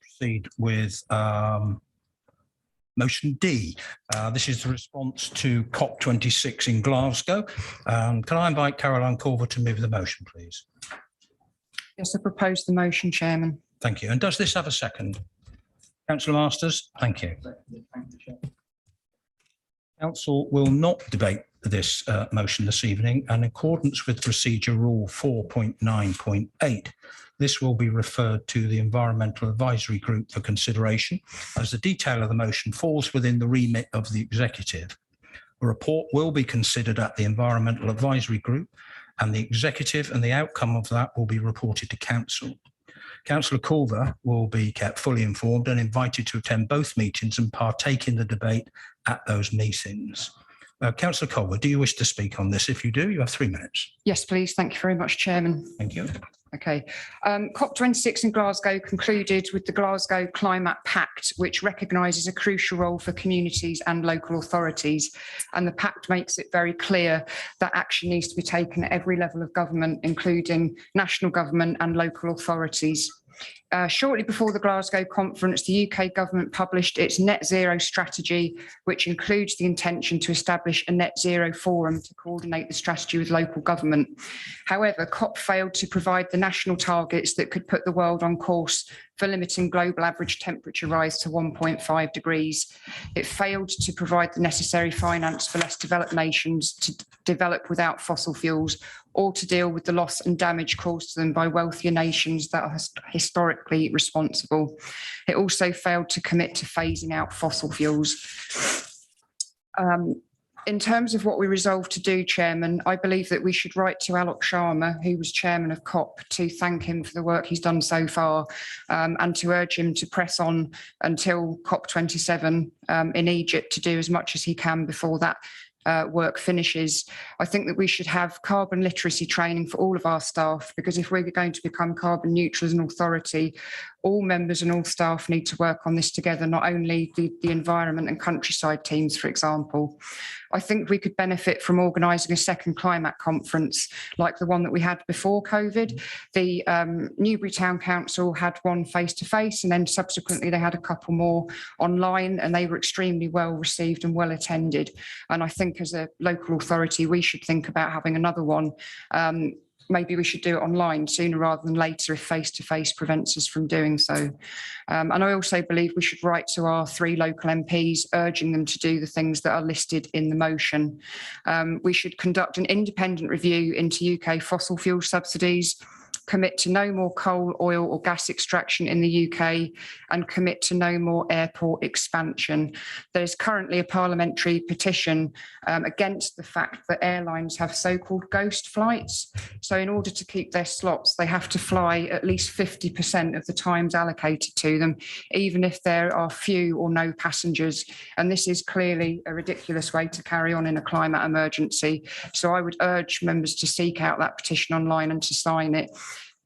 proceed with motion D. This is the response to COP26 in Glasgow. Can I invite Caroline Corver to move the motion, please? Yes, I propose the motion, Chairman. Thank you. And does this have a second? Councillor Masters, thank you. Council will not debate this motion this evening, and in accordance with procedure rule 4.9.8, this will be referred to the Environmental Advisory Group for consideration, as the detail of the motion falls within the remit of the executive. A report will be considered at the Environmental Advisory Group, and the executive and the outcome of that will be reported to council. Councillor Culver will be kept fully informed and invited to attend both meetings and partake in the debate at those meetings. Councillor Culver, do you wish to speak on this? If you do, you have 3 minutes. Yes, please. Thank you very much, Chairman. Thank you. Okay. COP26 in Glasgow concluded with the Glasgow Climate Pact, which recognises a crucial role for communities and local authorities. And the pact makes it very clear that action needs to be taken at every level of government, including national government and local authorities. Shortly before the Glasgow conference, the UK government published its net zero strategy, which includes the intention to establish a net zero forum to coordinate the strategy with local government. However, COP failed to provide the national targets that could put the world on course for limiting global average temperature rise to 1.5 degrees. It failed to provide the necessary finance for less developed nations to develop without fossil fuels, or to deal with the loss and damage caused to them by wealthier nations that are historically responsible. It also failed to commit to phasing out fossil fuels. In terms of what we resolved to do, Chairman, I believe that we should write to Alok Sharma, who was chairman of COP, to thank him for the work he's done so far, and to urge him to press on until COP27 in Egypt to do as much as he can before that work finishes. I think that we should have carbon literacy training for all of our staff, because if we're going to become carbon neutral as an authority, all members and all staff need to work on this together, not only the environment and countryside teams, for example. I think we could benefit from organising a second climate conference like the one that we had before COVID. The Newbury Town Council had one face-to-face, and then subsequently they had a couple more online, and they were extremely well received and well attended. And I think as a local authority, we should think about having another one. Maybe we should do it online sooner rather than later if face-to-face prevents us from doing so. And I also believe we should write to our 3 local MPs, urging them to do the things that are listed in the motion. We should conduct an independent review into UK fossil fuel subsidies, commit to no more coal, oil or gas extraction in the UK, and commit to no more airport expansion. There's currently a parliamentary petition against the fact that airlines have so-called ghost flights. So in order to keep their slots, they have to fly at least 50% of the times allocated to them, even if there are few or no passengers. And this is clearly a ridiculous way to carry on in a climate emergency. So I would urge members to seek out that petition online and to sign it.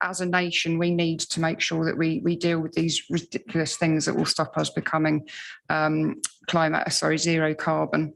As a nation, we need to make sure that we deal with these ridiculous things that will stop us becoming zero carbon.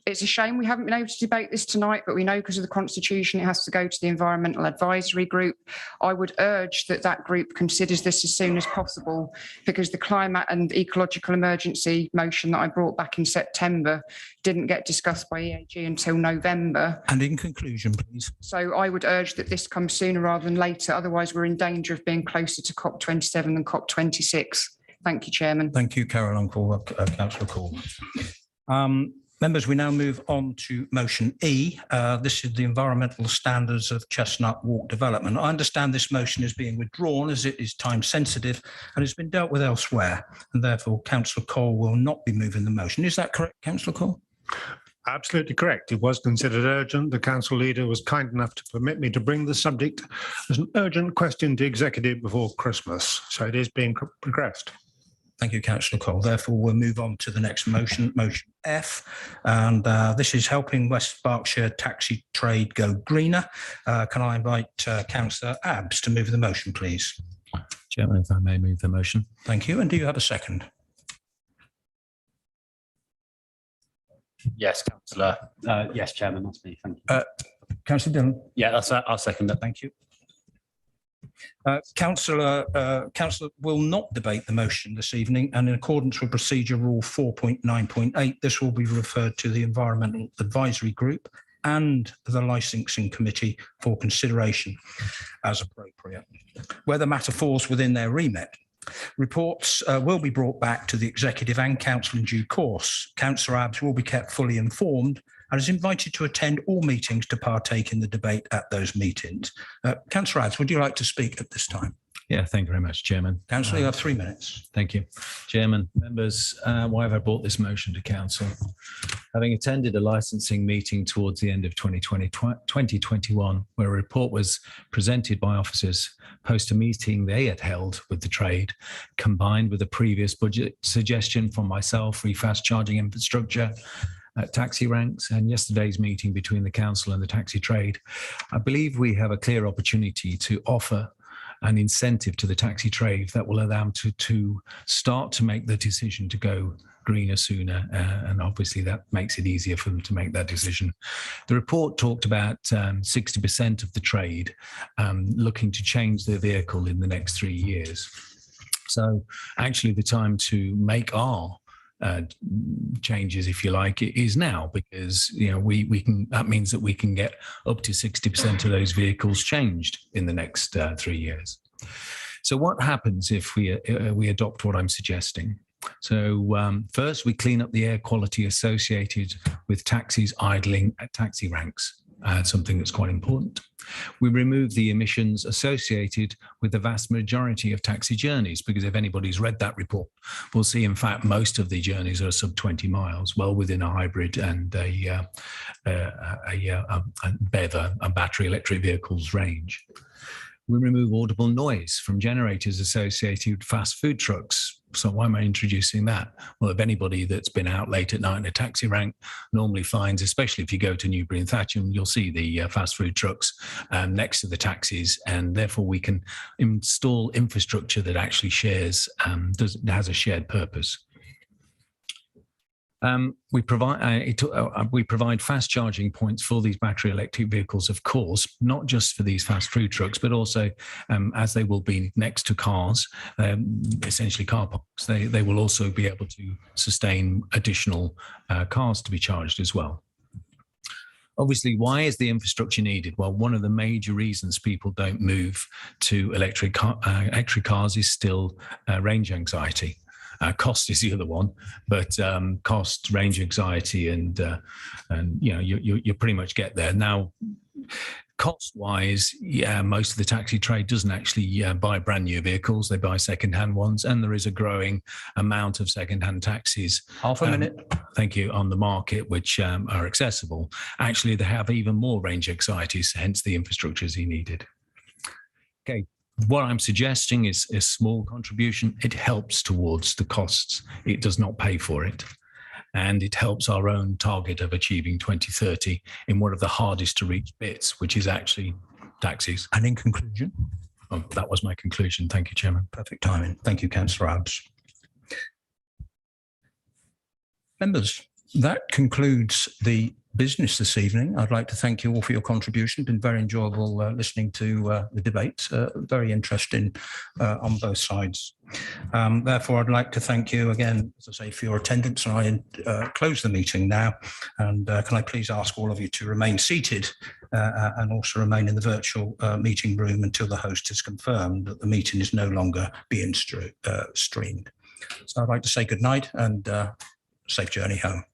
It's a shame we haven't been able to debate this tonight, but we know because of the Constitution it has to go to the Environmental Advisory Group. I would urge that that group considers this as soon as possible, because the climate and ecological emergency motion that I brought back in September didn't get discussed by EAG until November. And in conclusion, please. So I would urge that this comes sooner rather than later. Otherwise, we're in danger of being closer to COP27 than COP26. Thank you, Chairman. Thank you, Caroline Corver, Councillor Corver. Members, we now move on to motion E. This is the environmental standards of Chestnut Walk development. I understand this motion is being withdrawn as it is time sensitive and has been dealt with elsewhere, and therefore Councillor Cole will not be moving the motion. Is that correct, Councillor Cole? Absolutely correct. It was considered urgent. The council leader was kind enough to permit me to bring the subject as an urgent question to executive before Christmas. So it is being progressed. Thank you, Councillor Cole. Therefore, we'll move on to the next motion, motion F. And this is helping West Berkshire taxi trade go greener. Can I invite Councillor Abbs to move the motion, please? Chairman, if I may move the motion. Thank you. And do you have a second? Yes, Councillor. Yes, Chairman, that's me. Thank you. Councillor Dillon? Yeah, I'll second that. Thank you. Councillor will not debate the motion this evening, and in accordance with Procedure Rule 4.9.8, this will be referred to the Environmental Advisory Group and the Licensing Committee for consideration as appropriate, where the matter falls within their remit. Reports will be brought back to the Executive and Council in due course. Councillor Abbs will be kept fully informed and is invited to attend all meetings to partake in the debate at those meetings. Councillor Abbs, would you like to speak at this time? Yeah, thank you very much, Chairman. Councillor, you have 3 minutes. Thank you. Chairman, members, why have I brought this motion to Council? Having attended a licensing meeting towards the end of 2021, where a report was presented by officers post a meeting they had held with the trade, combined with a previous budget suggestion from myself, re fast charging infrastructure, taxi ranks, and yesterday's meeting between the council and the taxi trade, I believe we have a clear opportunity to offer an incentive to the taxi trade that will allow them to start to make the decision to go greener sooner, and obviously that makes it easier for them to make that decision. The report talked about 60% of the trade looking to change their vehicle in the next 3 years. So actually the time to make our changes, if you like, it is now, because we can. That means that we can get up to 60% of those vehicles changed in the next 3 years. So what happens if we adopt what I'm suggesting? So first, we clean up the air quality associated with taxis idling at taxi ranks. Something that's quite important. We remove the emissions associated with the vast majority of taxi journeys, because if anybody's read that report, we'll see, in fact, most of the journeys are sub 20 miles, well within a hybrid and a BEV, a battery electric vehicles range. We remove audible noise from generators associated with fast food trucks. So why am I introducing that? Well, if anybody that's been out late at night in a taxi rank normally finds, especially if you go to Newbury and Thatcham, you'll see the fast food trucks next to the taxis, and therefore we can install infrastructure that actually shares, has a shared purpose. We provide fast charging points for these battery electric vehicles, of course, not just for these fast food trucks, but also as they will be next to cars, essentially car parks, they will also be able to sustain additional cars to be charged as well. Obviously, why is the infrastructure needed? Well, one of the major reasons people don't move to electric cars is still range anxiety. Cost is the other one, but cost, range anxiety, and you pretty much get there. Now, cost-wise, yeah, most of the taxi trade doesn't actually buy brand new vehicles; they buy second-hand ones, and there is a growing amount of second-hand taxis. Half a minute. Thank you. On the market, which are accessible. Actually, they have even more range anxieties, hence the infrastructure is needed. Okay. What I'm suggesting is a small contribution. It helps towards the costs. It does not pay for it. And it helps our own target of achieving 2030 in one of the hardest to reach bits, which is actually taxis. And in conclusion? Oh, that was my conclusion. Thank you, Chairman. Perfect timing. Thank you, Councillor Abbs. Members, that concludes the business this evening. I'd like to thank you all for your contribution. It's been very enjoyable listening to the debate, very interesting on both sides. Therefore, I'd like to thank you again, as I say, for your attendance. And I close the meeting now. And can I please ask all of you to remain seated and also remain in the virtual meeting room until the host has confirmed that the meeting is no longer being streamed. So I'd like to say good night and safe journey home.